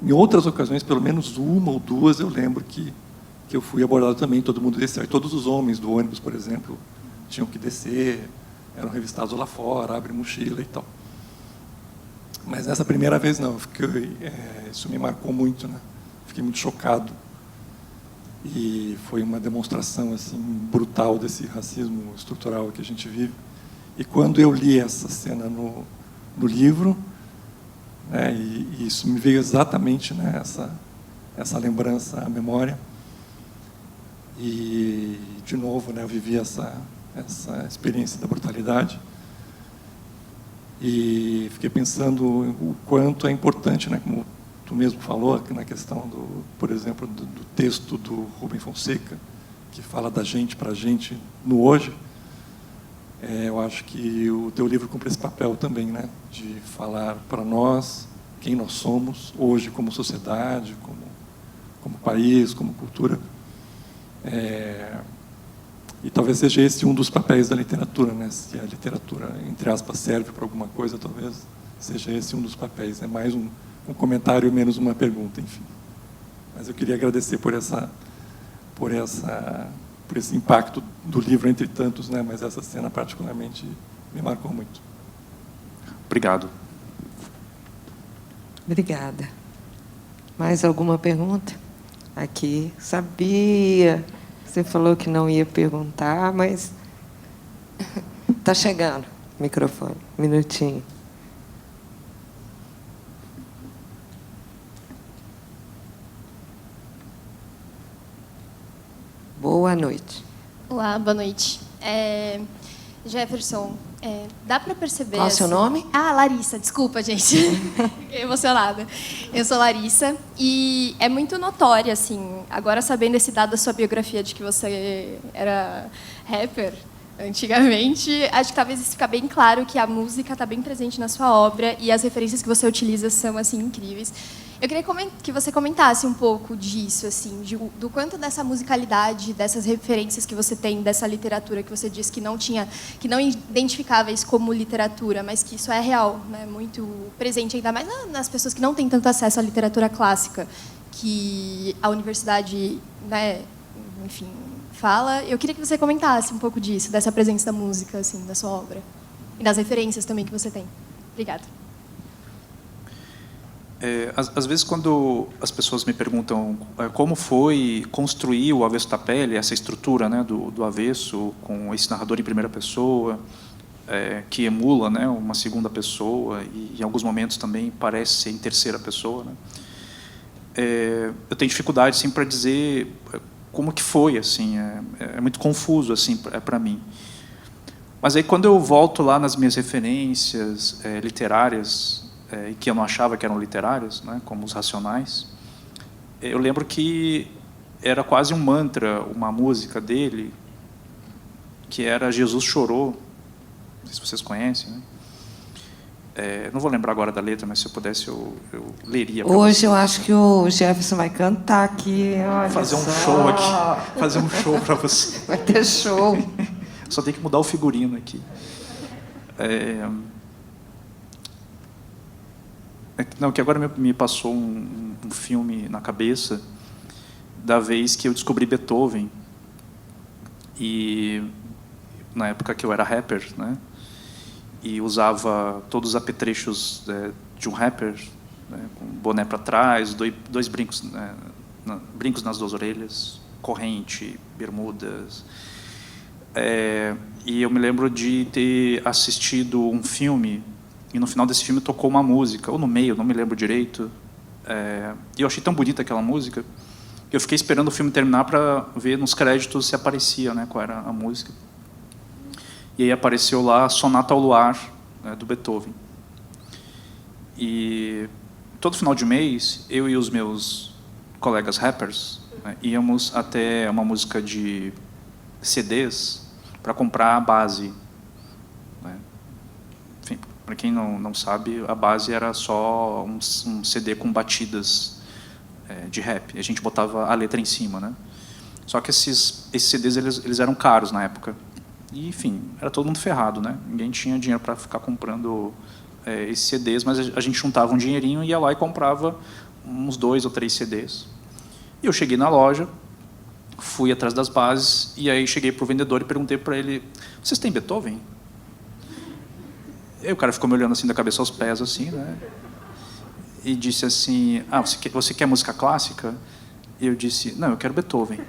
Em outras ocasiões, pelo menos uma ou duas, eu lembro que eu fui abordado também, todo mundo desceu. E todos os homens do ônibus, por exemplo, tinham que descer, eram revistados lá fora, abre mochila e tal. Mas nessa primeira vez não, isso me marcou muito, né? Fiquei muito chocado. E foi uma demonstração assim brutal desse racismo estrutural que a gente vive. E quando eu li essa cena no livro, né, e isso me veio exatamente, né, essa lembrança à memória. E, de novo, né, eu vivi essa experiência da brutalidade. E fiquei pensando o quanto é importante, né, como tu mesmo falou, na questão, por exemplo, do texto do Rubem Fonseca, que fala da gente para a gente no hoje. Eu acho que o teu livro cumpre esse papel também, né, de falar para nós quem nós somos hoje como sociedade, como país, como cultura. E talvez seja esse um dos papéis da literatura, né? Se a literatura, entre aspas, serve para alguma coisa, talvez seja esse um dos papéis. É mais um comentário, menos uma pergunta, enfim. Mas eu queria agradecer por esse impacto do livro entre tantos, né? Mas essa cena particularmente me marcou muito. Obrigado. Obrigada. Mais alguma pergunta? Aqui, sabia. Você falou que não ia perguntar, mas está chegando o microfone. Um minutinho. Boa noite. Olá, boa noite. Jefferson, dá para perceber... Qual é o seu nome? Ah, Larissa, desculpa, gente. Fiquei emocionada. Eu sou Larissa e é muito notório, assim, agora sabendo esse dado da sua biografia de que você era rapper antigamente, acho que talvez isso fica bem claro que a música está bem presente na sua obra e as referências que você utiliza são, assim, incríveis. Eu queria que você comentasse um pouco disso, assim, do quanto dessa musicalidade, dessas referências que você tem, dessa literatura que você disse que não identificava isso como literatura, mas que isso é real, né? Muito presente, ainda mais nas pessoas que não têm tanto acesso à literatura clássica, que a universidade, né, enfim, fala. Eu queria que você comentasse um pouco disso, dessa presença da música, assim, da sua obra, e das referências também que você tem. Obrigada. Às vezes, quando as pessoas me perguntam como foi construir o Avesso da Pele, essa estrutura, né, do Avesso, com esse narrador em primeira pessoa, que emula, né, uma segunda pessoa, e em alguns momentos também parece ser em terceira pessoa, né, eu tenho dificuldade assim, para dizer como que foi. Assim, é muito confuso assim, para mim. Mas aí, quando eu volto lá nas minhas referências literárias, e que eu não achava que eram literárias, né, como os Racionais, eu lembro que era quase um mantra, uma música dele, que era Jesus Chorou, não sei se vocês conhecem, né? Não vou lembrar agora da letra, mas se eu pudesse eu leria. Hoje eu acho que o Jefferson vai cantar aqui. Olha fazer um só. show aqui, fazer um show para você. Vai ter show. Só tem que mudar o figurino aqui. Não, que agora me passou um filme na cabeça da vez que eu descobri Beethoven, e na época que eu era rapper, né, e usava todos os apetrechos de um rapper, né, com boné para trás, dois brincos, né, brincos nas duas orelhas, corrente, bermudas. E eu me lembro de ter assistido um filme, e no final desse filme tocou uma música, ou no meio, não me lembro direito. E eu achei tão bonita aquela música que eu fiquei esperando o filme terminar para ver nos créditos se aparecia, né, qual era a música. E aí apareceu lá Sonata ao Luar, né, do Beethoven. E todo final de mês, eu e os meus colegas rappers, né, íamos até uma música de CDs para comprar a base. Enfim, para quem não sabe, a base era só um CD com batidas de rap. E a gente botava a letra em cima, né? Só que esses CDs eles eram caros na época. E, enfim, era todo mundo ferrado, né? Ninguém tinha dinheiro para ficar comprando esses CDs, mas a gente juntava um dinheirinho e ia lá e comprava uns 2 ou 3 CDs. E eu cheguei na loja, fui atrás das bases, e aí cheguei para o vendedor e perguntei para ele: vocês têm Beethoven? E aí o cara ficou me olhando assim da cabeça aos pés, assim, né? E disse assim: você quer música clássica? E eu disse: não, eu quero Beethoven.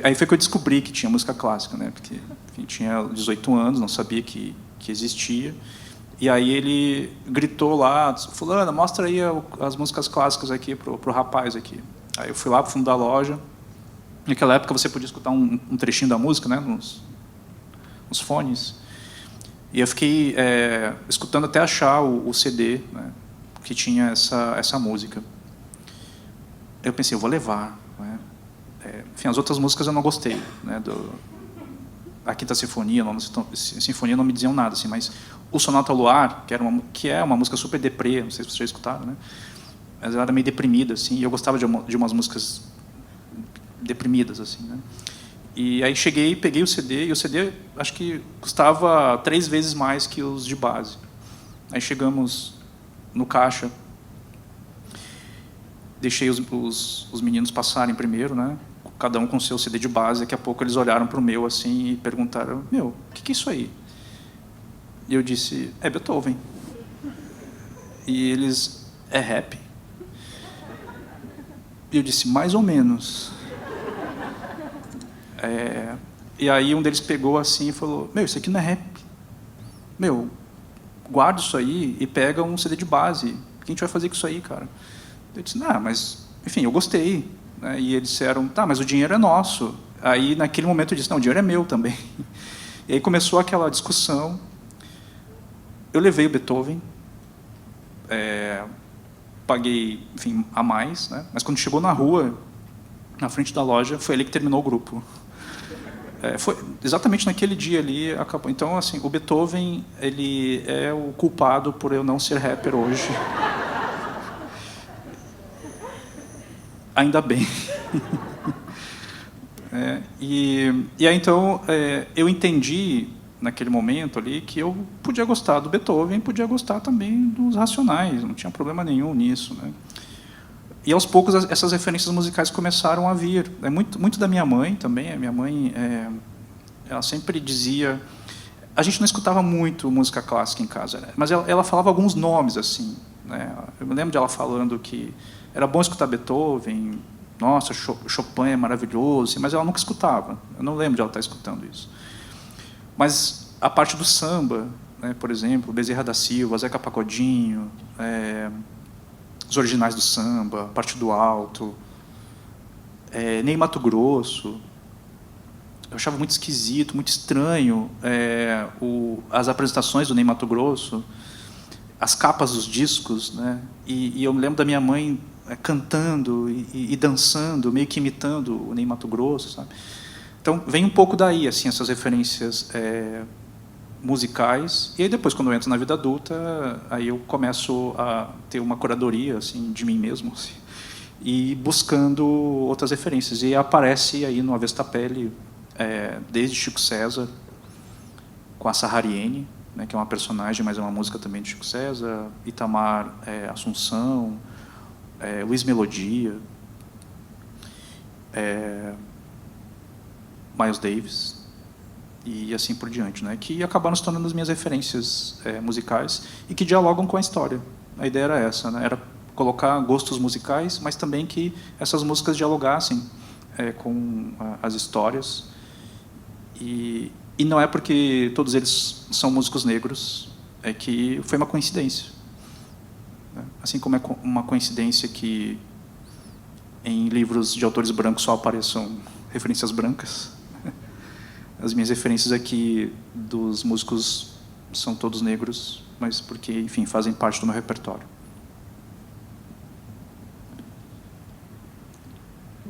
Aí foi que eu descobri que tinha música clássica, né? Porque, enfim, tinha 18 anos, não sabia que existia. E aí ele gritou lá: fulana, mostra aí as músicas clássicas aqui pro rapaz aqui. Aí eu fui lá pro fundo da loja. Naquela época você podia escutar um trechinho da música, né, nos fones. E eu fiquei escutando até achar o CD, né, que tinha essa música. Eu pensei, eu vou levar, né? Enfim, as outras músicas eu não gostei, né, a Quinta Sinfonia, a Nona Sinfonia não me diziam nada, assim, mas o Sonata ao Luar, que é uma música super deprê, não sei se vocês já escutaram, né? Mas ela era meio deprimida, assim, e eu gostava de umas músicas deprimidas, assim, né? E aí cheguei, peguei o CD, e o CD acho que custava 3 vezes mais que os de base. Aí chegamos no caixa, deixei os meninos passarem primeiro, né? Cada um com seu CD de base. Daqui a pouco eles olharam para o meu assim e perguntaram: meu, o que é isso aí? E eu disse: é Beethoven. E eles: é rap? E eu disse: mais ou menos. E aí um deles pegou assim e falou: meu, isso aqui não é rap. Meu, guarda isso aí e pega um CD de base. O que a gente vai fazer com isso aí, cara? Eu disse: não, mas, enfim, eu gostei. Né? E eles disseram: tá, mas o dinheiro é nosso. Aí, naquele momento, eu disse: não, o dinheiro é meu também. E aí começou aquela discussão. Eu levei o Beethoven, paguei, enfim, a mais, né? Mas quando chegou na rua, na frente da loja, foi ali que terminou o grupo. Foi exatamente naquele dia ali acabou. Então, assim, o Beethoven, ele é o culpado por eu não ser rapper hoje. Ainda bem. E aí então eu entendi naquele momento ali que eu podia gostar do Beethoven, podia gostar também dos Racionais, não tinha problema nenhum nisso, né? E aos poucos essas referências musicais começaram a vir. Muito da minha mãe também. A minha mãe, ela sempre dizia, a gente não escutava muito música clássica em casa, né? Mas ela falava alguns nomes assim, né? Eu me lembro de ela falando que era bom escutar Beethoven, nossa, Chopin é maravilhoso, mas ela nunca escutava. Eu não lembro de ela estar escutando isso. Mas a parte do samba, né, por exemplo, Bezerra da Silva, Zeca Pagodinho, os originais do samba, parte do alto, Ney Matogrosso. Eu achava muito esquisito, muito estranho as apresentações do Ney Matogrosso, as capas dos discos, né? E eu me lembro da minha mãe cantando e dançando, meio que imitando o Ney Matogrosso, sabe? Então vem um pouco daí, assim, essas referências musicais. E aí depois, quando eu entro na vida adulta, aí eu começo a ter uma curadoria assim de mim mesmo, assim, e buscando outras referências. E aparece aí no Avesta Pele, desde Chico César, com a Sarrariene, né, que é uma personagem, mas é uma música também de Chico César, Itamar Assunção, Luiz Melodia, Miles Davis, e assim por diante, né, que acabaram se tornando as minhas referências musicais e que dialogam com a história. A ideia era essa, né, era colocar gostos musicais, mas também que essas músicas dialogassem com as histórias. E não é porque todos eles são músicos negros, é que foi uma coincidência. Assim como é uma coincidência que em livros de autores brancos só apareçam referências brancas. As minhas referências aqui dos músicos são todos negros, mas porque, enfim, fazem parte do meu repertório.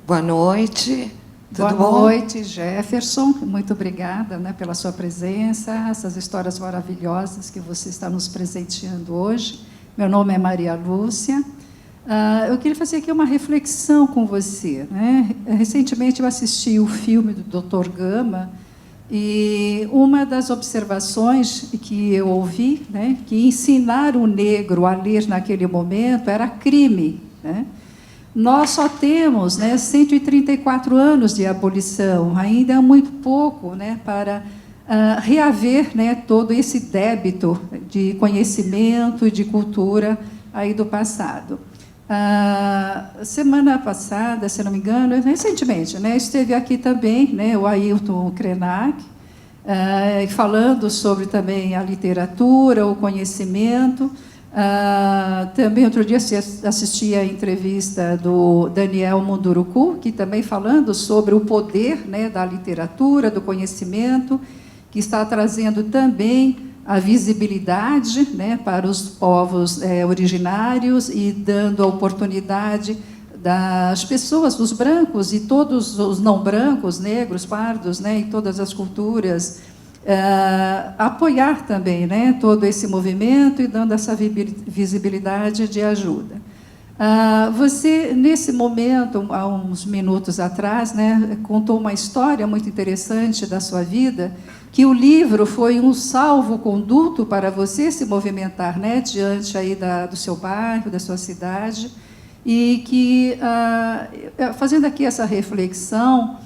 Boa noite. Tudo Boa bom? noite, Jefferson. Muito obrigada, né, pela sua presença, essas histórias maravilhosas que você está nos presenteando hoje. Meu nome é Maria Lúcia. Eu queria fazer aqui uma reflexão com você, né? Recentemente eu assisti o filme do Dr. Gama e uma das observações que eu ouvi, né, que ensinar o negro a ler naquele momento era crime, né? Nós só temos, né, 134 anos de abolição, ainda é muito pouco, né, para reaver, né, todo esse débito de conhecimento e de cultura aí do passado. Semana passada, se não me engano, recentemente, né, esteve aqui também, né, o Ailton Krenak, falando sobre também a literatura, o conhecimento. Também outro dia assisti a entrevista do Daniel Munduruku, que também falando sobre o poder, né, da literatura, do conhecimento, que está trazendo também a visibilidade, né, para os povos originários e dando a oportunidade das pessoas, dos brancos e todos os não brancos, negros, pardos, né, e todas as culturas, apoiar também, né, todo esse movimento e dando essa visibilidade de ajuda. Você, nesse momento, há uns minutos atrás, né, contou uma história muito interessante da sua vida, que o livro foi um salvo-conduto para você se movimentar, né, diante aí do seu bairro, da sua cidade, e que, fazendo aqui essa reflexão,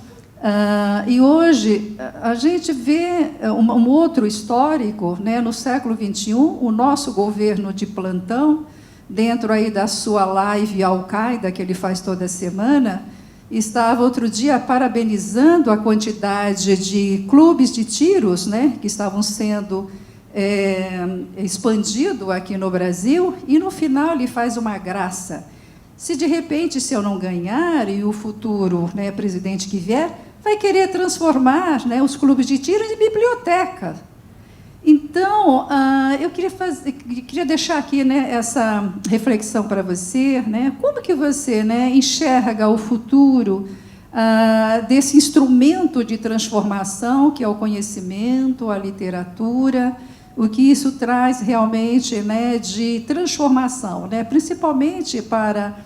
e hoje a gente vê um outro histórico, né, no século XXI, o nosso governo de plantão, dentro aí da sua live Al-Qaeda, que ele faz toda semana, estava outro dia parabenizando a quantidade de clubes de tiros, né, que estavam sendo expandidos aqui no Brasil, e no final ele faz uma graça. Se de repente, se eu não ganhar, e o futuro, né, presidente que vier, vai querer transformar, né, os clubes de tiro em biblioteca. Então, eu queria deixar aqui, né, essa reflexão para você, né, como que você, né, enxerga o futuro desse instrumento de transformação que é o conhecimento, a literatura, o que isso traz realmente, né, de transformação, né, principalmente para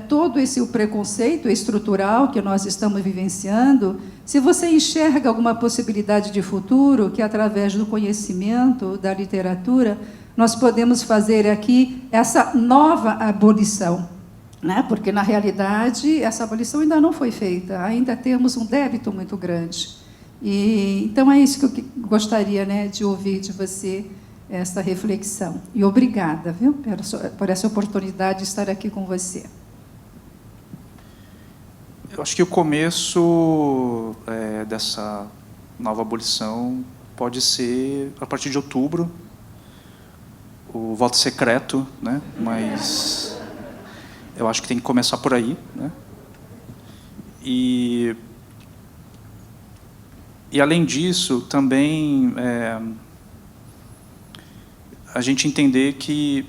todo esse preconceito estrutural que nós estamos vivenciando. Se você enxerga alguma possibilidade de futuro que, através do conhecimento, da literatura, nós podemos fazer aqui essa nova abolição, né? Porque, na realidade, essa abolição ainda não foi feita, ainda temos um débito muito grande. Então, é isso que eu gostaria, né, de ouvir de você, essa reflexão. E obrigada, viu, por essa oportunidade de estar aqui com você. Eu acho que o começo dessa nova abolição pode ser a partir de outubro, o voto secreto, né? Mas eu acho que tem que começar por aí, né? E além disso, também a gente entender que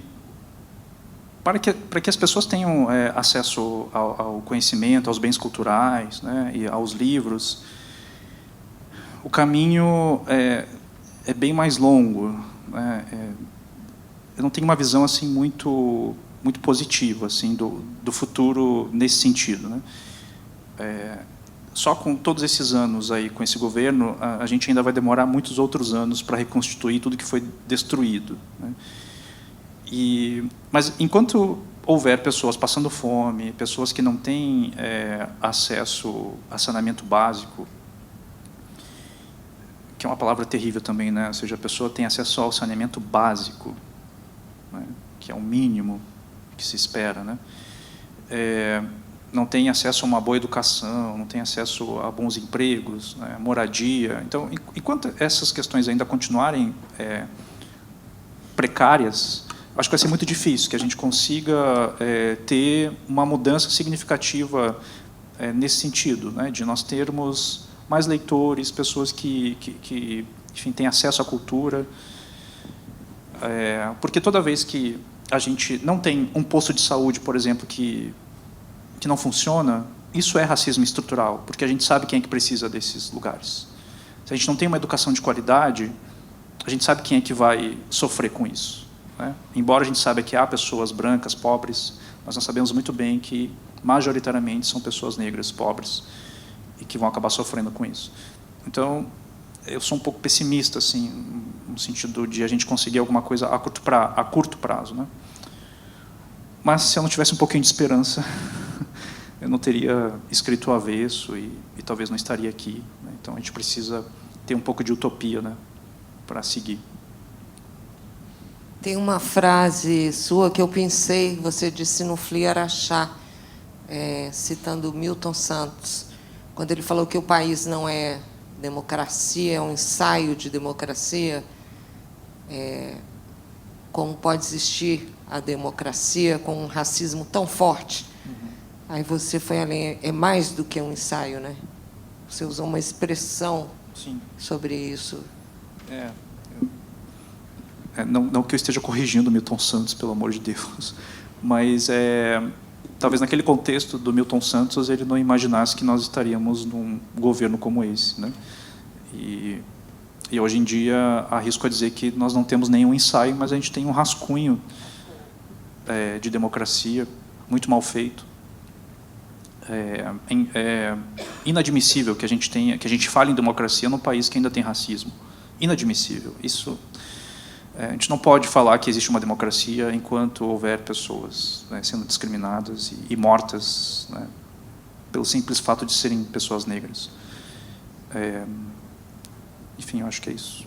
para que as pessoas tenham acesso ao conhecimento, aos bens culturais, né, e aos livros, o caminho é bem mais longo, né? Eu não tenho uma visão assim muito positiva assim do futuro nesse sentido, né? Só com todos esses anos aí com esse governo, a gente ainda vai demorar muitos outros anos para reconstituir tudo que foi destruído, né? Mas enquanto houver pessoas passando fome, pessoas que não têm acesso a saneamento básico, que é uma palavra terrível também, né? Ou seja, a pessoa tem acesso ao saneamento básico, né? Que é o mínimo que se espera, né? Não tem acesso a uma boa educação, não tem acesso a bons empregos, né? Moradia. Então, enquanto essas questões ainda continuarem precárias, acho que vai ser muito difícil que a gente consiga ter uma mudança significativa nesse sentido, né? De nós termos mais leitores, pessoas que enfim, têm acesso à cultura. Porque toda vez que a gente não tem um posto de saúde, por exemplo, que não funciona, isso é racismo estrutural, porque a gente sabe quem é que precisa desses lugares. Se a gente não tem uma educação de qualidade, a gente sabe quem é que vai sofrer com isso, né? Embora a gente saiba que há pessoas brancas, pobres, nós não sabemos muito bem que, majoritariamente, são pessoas negras, pobres, e que vão acabar sofrendo com isso. Então, eu sou um pouco pessimista, assim, no sentido de a gente conseguir alguma coisa a curto prazo, né? Mas, se eu não tivesse um pouquinho de esperança, eu não teria escrito o avesso e talvez não estaria aqui, né? Então, a gente precisa ter um pouco de utopia, né, para seguir. Tem uma frase sua que eu pensei, você disse no Fli Araxá, citando Milton Santos, quando ele falou que o país não é democracia, é um ensaio de democracia. Como pode existir a democracia com um racismo tão forte? Aí você foi além, é mais do que um ensaio, né? Você usou uma expressão Sim. sobre isso. Não que eu esteja corrigindo Milton Santos, pelo amor de Deus, mas talvez naquele contexto do Milton Santos ele não imaginasse que nós estaríamos num governo como esse, né? E hoje em dia arrisco a dizer que nós não temos nenhum ensaio, mas a gente tem um rascunho de democracia muito mal feito. É inadmissível que a gente fale em democracia num país que ainda tem racismo. Inadmissível. Isso, a gente não pode falar que existe uma democracia enquanto houver pessoas, né, sendo discriminadas e mortas, né, pelo simples fato de serem pessoas negras. Enfim, eu acho que é isso.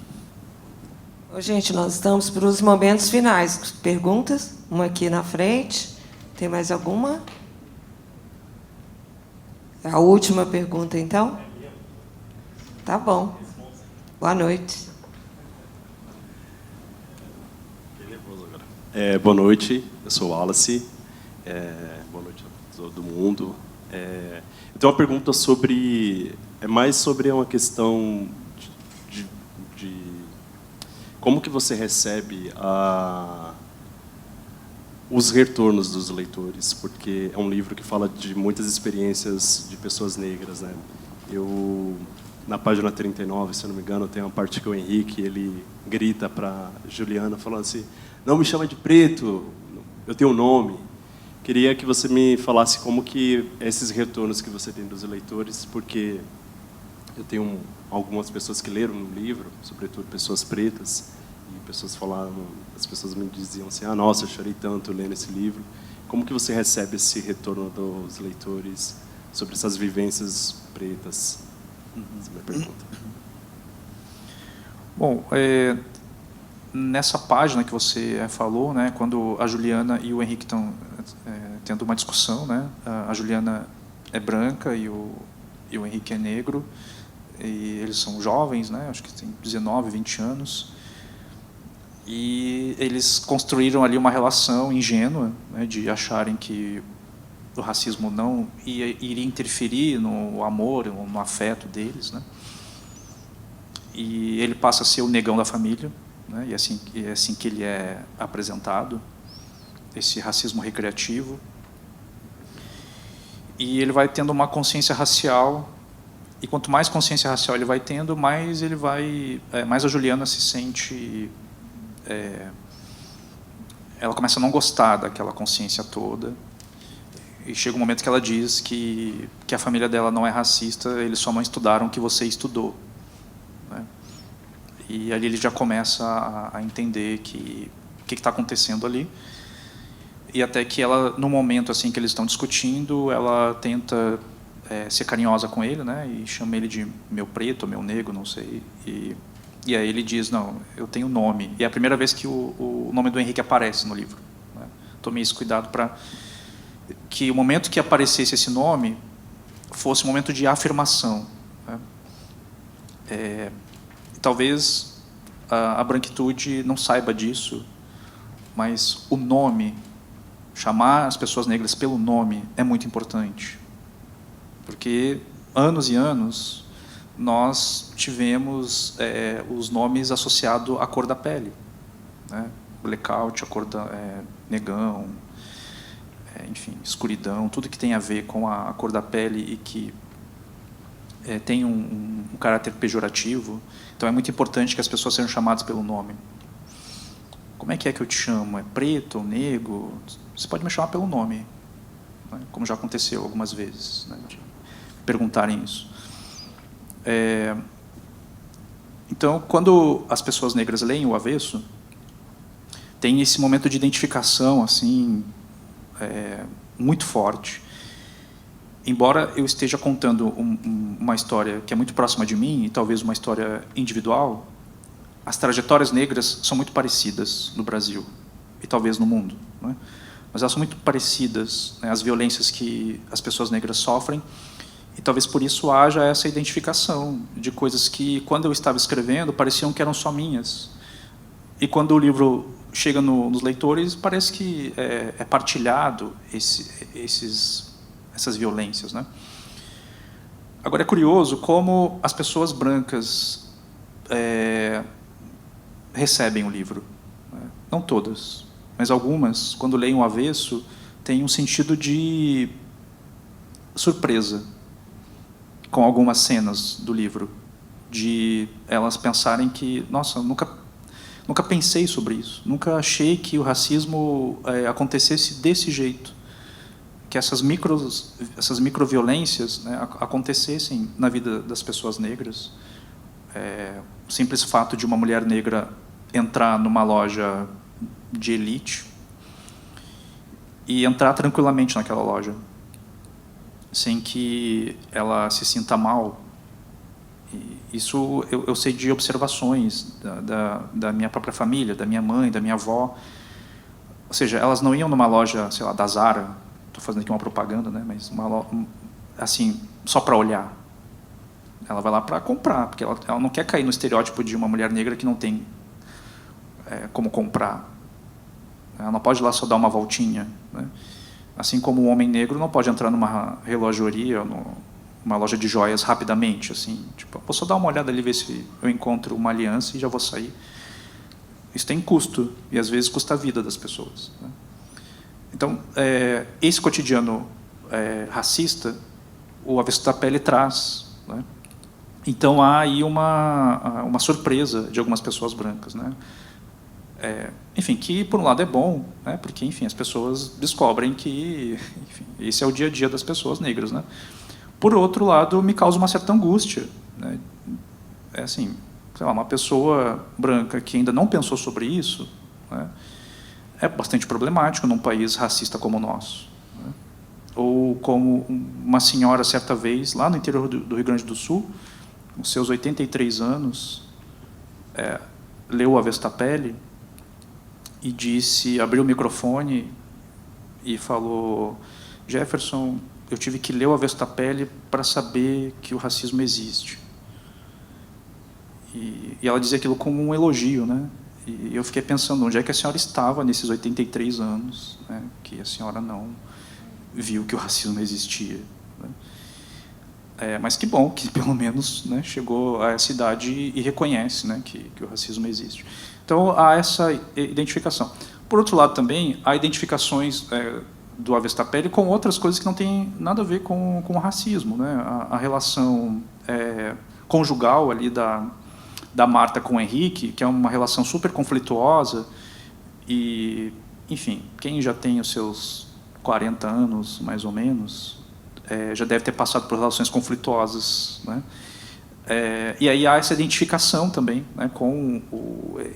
Ô, gente, nós estamos para os momentos finais. Perguntas? Uma aqui na frente. Tem mais alguma? A última pergunta, então? Tá bom. Boa noite. Boa noite, eu sou o Wallace. Boa noite a todo mundo. Eu tenho uma pergunta sobre... É mais sobre uma questão de como que você recebe os retornos dos leitores, porque é um livro que fala de muitas experiências de pessoas negras, né? Na página 39, se eu não me engano, tem uma parte que o Henrique ele grita para Juliana, falando assim: não me chama de preto, eu tenho um nome. Queria que você me falasse como que esses retornos que você tem dos leitores, porque eu tenho algumas pessoas que leram no livro, sobretudo pessoas pretas, e as pessoas me diziam assim: ah, nossa, eu chorei tanto lendo esse livro. Como que você recebe esse retorno dos leitores sobre essas vivências pretas? Essa é a minha pergunta. Bom, nessa página que você falou, né, quando a Juliana e o Henrique estão tendo uma discussão, né, a Juliana é branca e o Henrique é negro, e eles são jovens, né, acho que têm 19, 20 anos, e eles construíram ali uma relação ingênua, né, de acharem que o racismo não iria interferir no amor, no afeto deles, né? E ele passa a ser o negão da família, né? E é assim que ele é apresentado, esse racismo recreativo. E ele vai tendo uma consciência racial, e quanto mais consciência racial ele vai tendo, mais a Juliana se sente... ela começa a não gostar daquela consciência toda. E chega um momento que ela diz que a família dela não é racista, eles só não estudaram o que você estudou, né? E ali ele já começa a entender o que está acontecendo ali. E até que ela, no momento assim que eles estão discutindo, ela tenta ser carinhosa com ele, né? E chama ele de meu preto, meu negro, não sei. E aí ele diz: não, eu tenho nome. E é a primeira vez que o nome do Henrique aparece no livro, né? Tomei esse cuidado para que o momento que aparecesse esse nome fosse um momento de afirmação, né? Talvez a branquitude não saiba disso, mas o nome, chamar as pessoas negras pelo nome, é muito importante. Porque, anos e anos, nós tivemos os nomes associados à cor da pele, né? Blackout, a cor da negão, enfim, escuridão, tudo que tem a ver com a cor da pele e que tem um caráter pejorativo. Então é muito importante que as pessoas sejam chamadas pelo nome. Como é que eu te chamo? É preto ou negro? Você pode me chamar pelo nome, né? Como já aconteceu algumas vezes, né, de perguntarem isso. Então, quando as pessoas negras leem o Avesso, tem esse momento de identificação assim, muito forte. Embora eu esteja contando uma história que é muito próxima de mim, e talvez uma história individual, as trajetórias negras são muito parecidas no Brasil, e talvez no mundo, né? Mas elas são muito parecidas, né, as violências que as pessoas negras sofrem, e talvez por isso haja essa identificação de coisas que, quando eu estava escrevendo, pareciam que eram só minhas. E quando o livro chega nos leitores, parece que é partilhado essas violências, né? Agora, é curioso como as pessoas brancas recebem o livro, né? Não todas, mas algumas, quando leem o Avesso, têm um sentido de surpresa com algumas cenas do livro, de elas pensarem que, nossa, eu nunca pensei sobre isso, nunca achei que o racismo acontecesse desse jeito, que essas microviolências, né, acontecessem na vida das pessoas negras. O simples fato de uma mulher negra entrar numa loja de elite e entrar tranquilamente naquela loja, sem que ela se sinta mal. E isso eu sei de observações da minha própria família, da minha mãe, da minha avó. Ou seja, elas não iam numa loja, sei lá, da Zara, estou fazendo aqui uma propaganda, né, mas assim, só para olhar. Ela vai lá para comprar, porque ela não quer cair no estereótipo de uma mulher negra que não tem como comprar. Ela não pode ir lá só dar uma voltinha, né? Assim como um homem negro não pode entrar numa relojoaria, numa loja de joias rapidamente, assim, tipo, vou só dar uma olhada ali, ver se eu encontro uma aliança e já vou sair. Isso tem custo, e às vezes custa a vida das pessoas, né? Então, esse cotidiano racista, o Avesso da Pele traz, né? Então há aí uma surpresa de algumas pessoas brancas, né? Enfim, que por um lado é bom, né? Porque, enfim, as pessoas descobrem que, enfim, esse é o dia a dia das pessoas negras, né? Por outro lado, me causa uma certa angústia, né? Assim, sei lá, uma pessoa branca que ainda não pensou sobre isso, né, é bastante problemático num país racista como o nosso, né? Ou como uma senhora, certa vez, lá no interior do Rio Grande do Sul, com seus 83 anos, leu o Avesso da Pele e disse, abriu o microfone e falou: Jefferson, eu tive que ler o Avesso da Pele para saber que o racismo existe. E ela dizia aquilo como um elogio, né? E eu fiquei pensando, onde é que a senhora estava nesses 83 anos, né, que a senhora não viu que o racismo existia, né? Mas que bom que, pelo menos, né, chegou a essa idade e reconhece, né, que o racismo existe. Então, há essa identificação. Por outro lado, também, há identificações do Avesso da Pele com outras coisas que não têm nada a ver com o racismo, né? A relação conjugal ali da Marta com o Henrique, que é uma relação super conflituosa e, enfim, quem já tem os seus 40 anos, mais ou menos, já deve ter passado por relações conflituosas, né? E aí há essa identificação também, né, com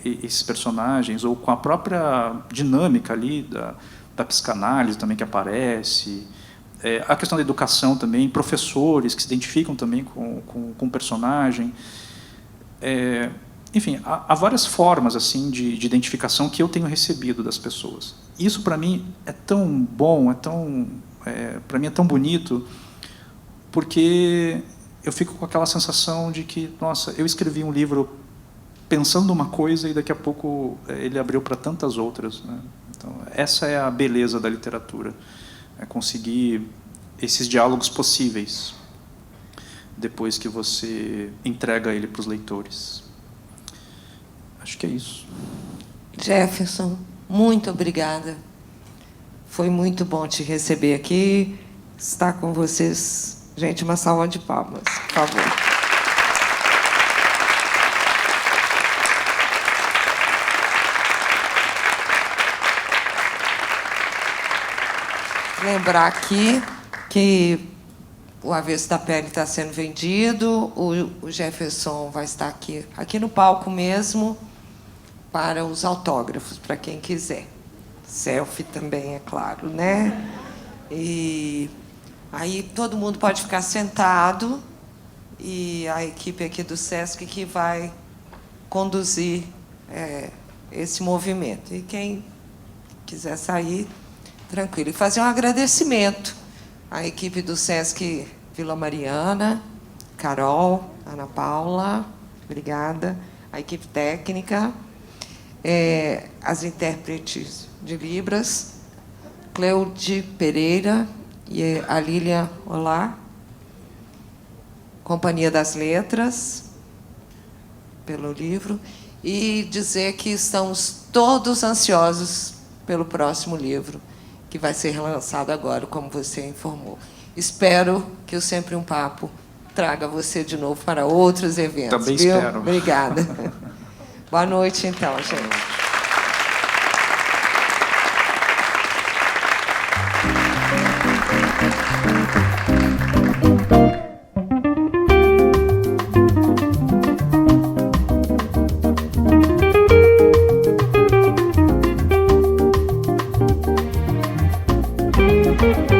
esses personagens, ou com a própria dinâmica ali da psicanálise também que aparece, a questão da educação também, professores que se identificam também com o personagem. Enfim, há várias formas assim de identificação que eu tenho recebido das pessoas. Isso, para mim, é tão bom, para mim é tão bonito, porque eu fico com aquela sensação de que, nossa, eu escrevi um livro pensando uma coisa e daqui a pouco ele abriu para tantas outras, né? Então, essa é a beleza da literatura, conseguir esses diálogos possíveis depois que você entrega ele para os leitores. Acho que é isso. Jefferson, muito obrigada. Foi muito bom te receber aqui, estar com vocês. Gente, uma salva de palmas, por favor. Lembrar aqui que o Avesso da Pele está sendo vendido, o Jefferson vai estar aqui no palco mesmo, para os autógrafos, para quem quiser. Selfie também, é claro, né? E aí todo mundo pode ficar sentado e a equipe aqui do SESC que vai conduzir esse movimento. E quem quiser sair, tranquilo. E fazer um agradecimento à equipe do SESC Vila Mariana, Carol, Ana Paula, obrigada, a equipe técnica, as intérpretes de Libras, Cleude Pereira e a Lília Olá, Companhia das Letras, pelo livro, e dizer que estamos todos ansiosos pelo próximo livro, que vai ser relançado agora, como você informou. Espero que o Sempre um Papo traga você de novo para outros eventos. Também viu? espero. Obrigada. Boa noite, então, gente. Música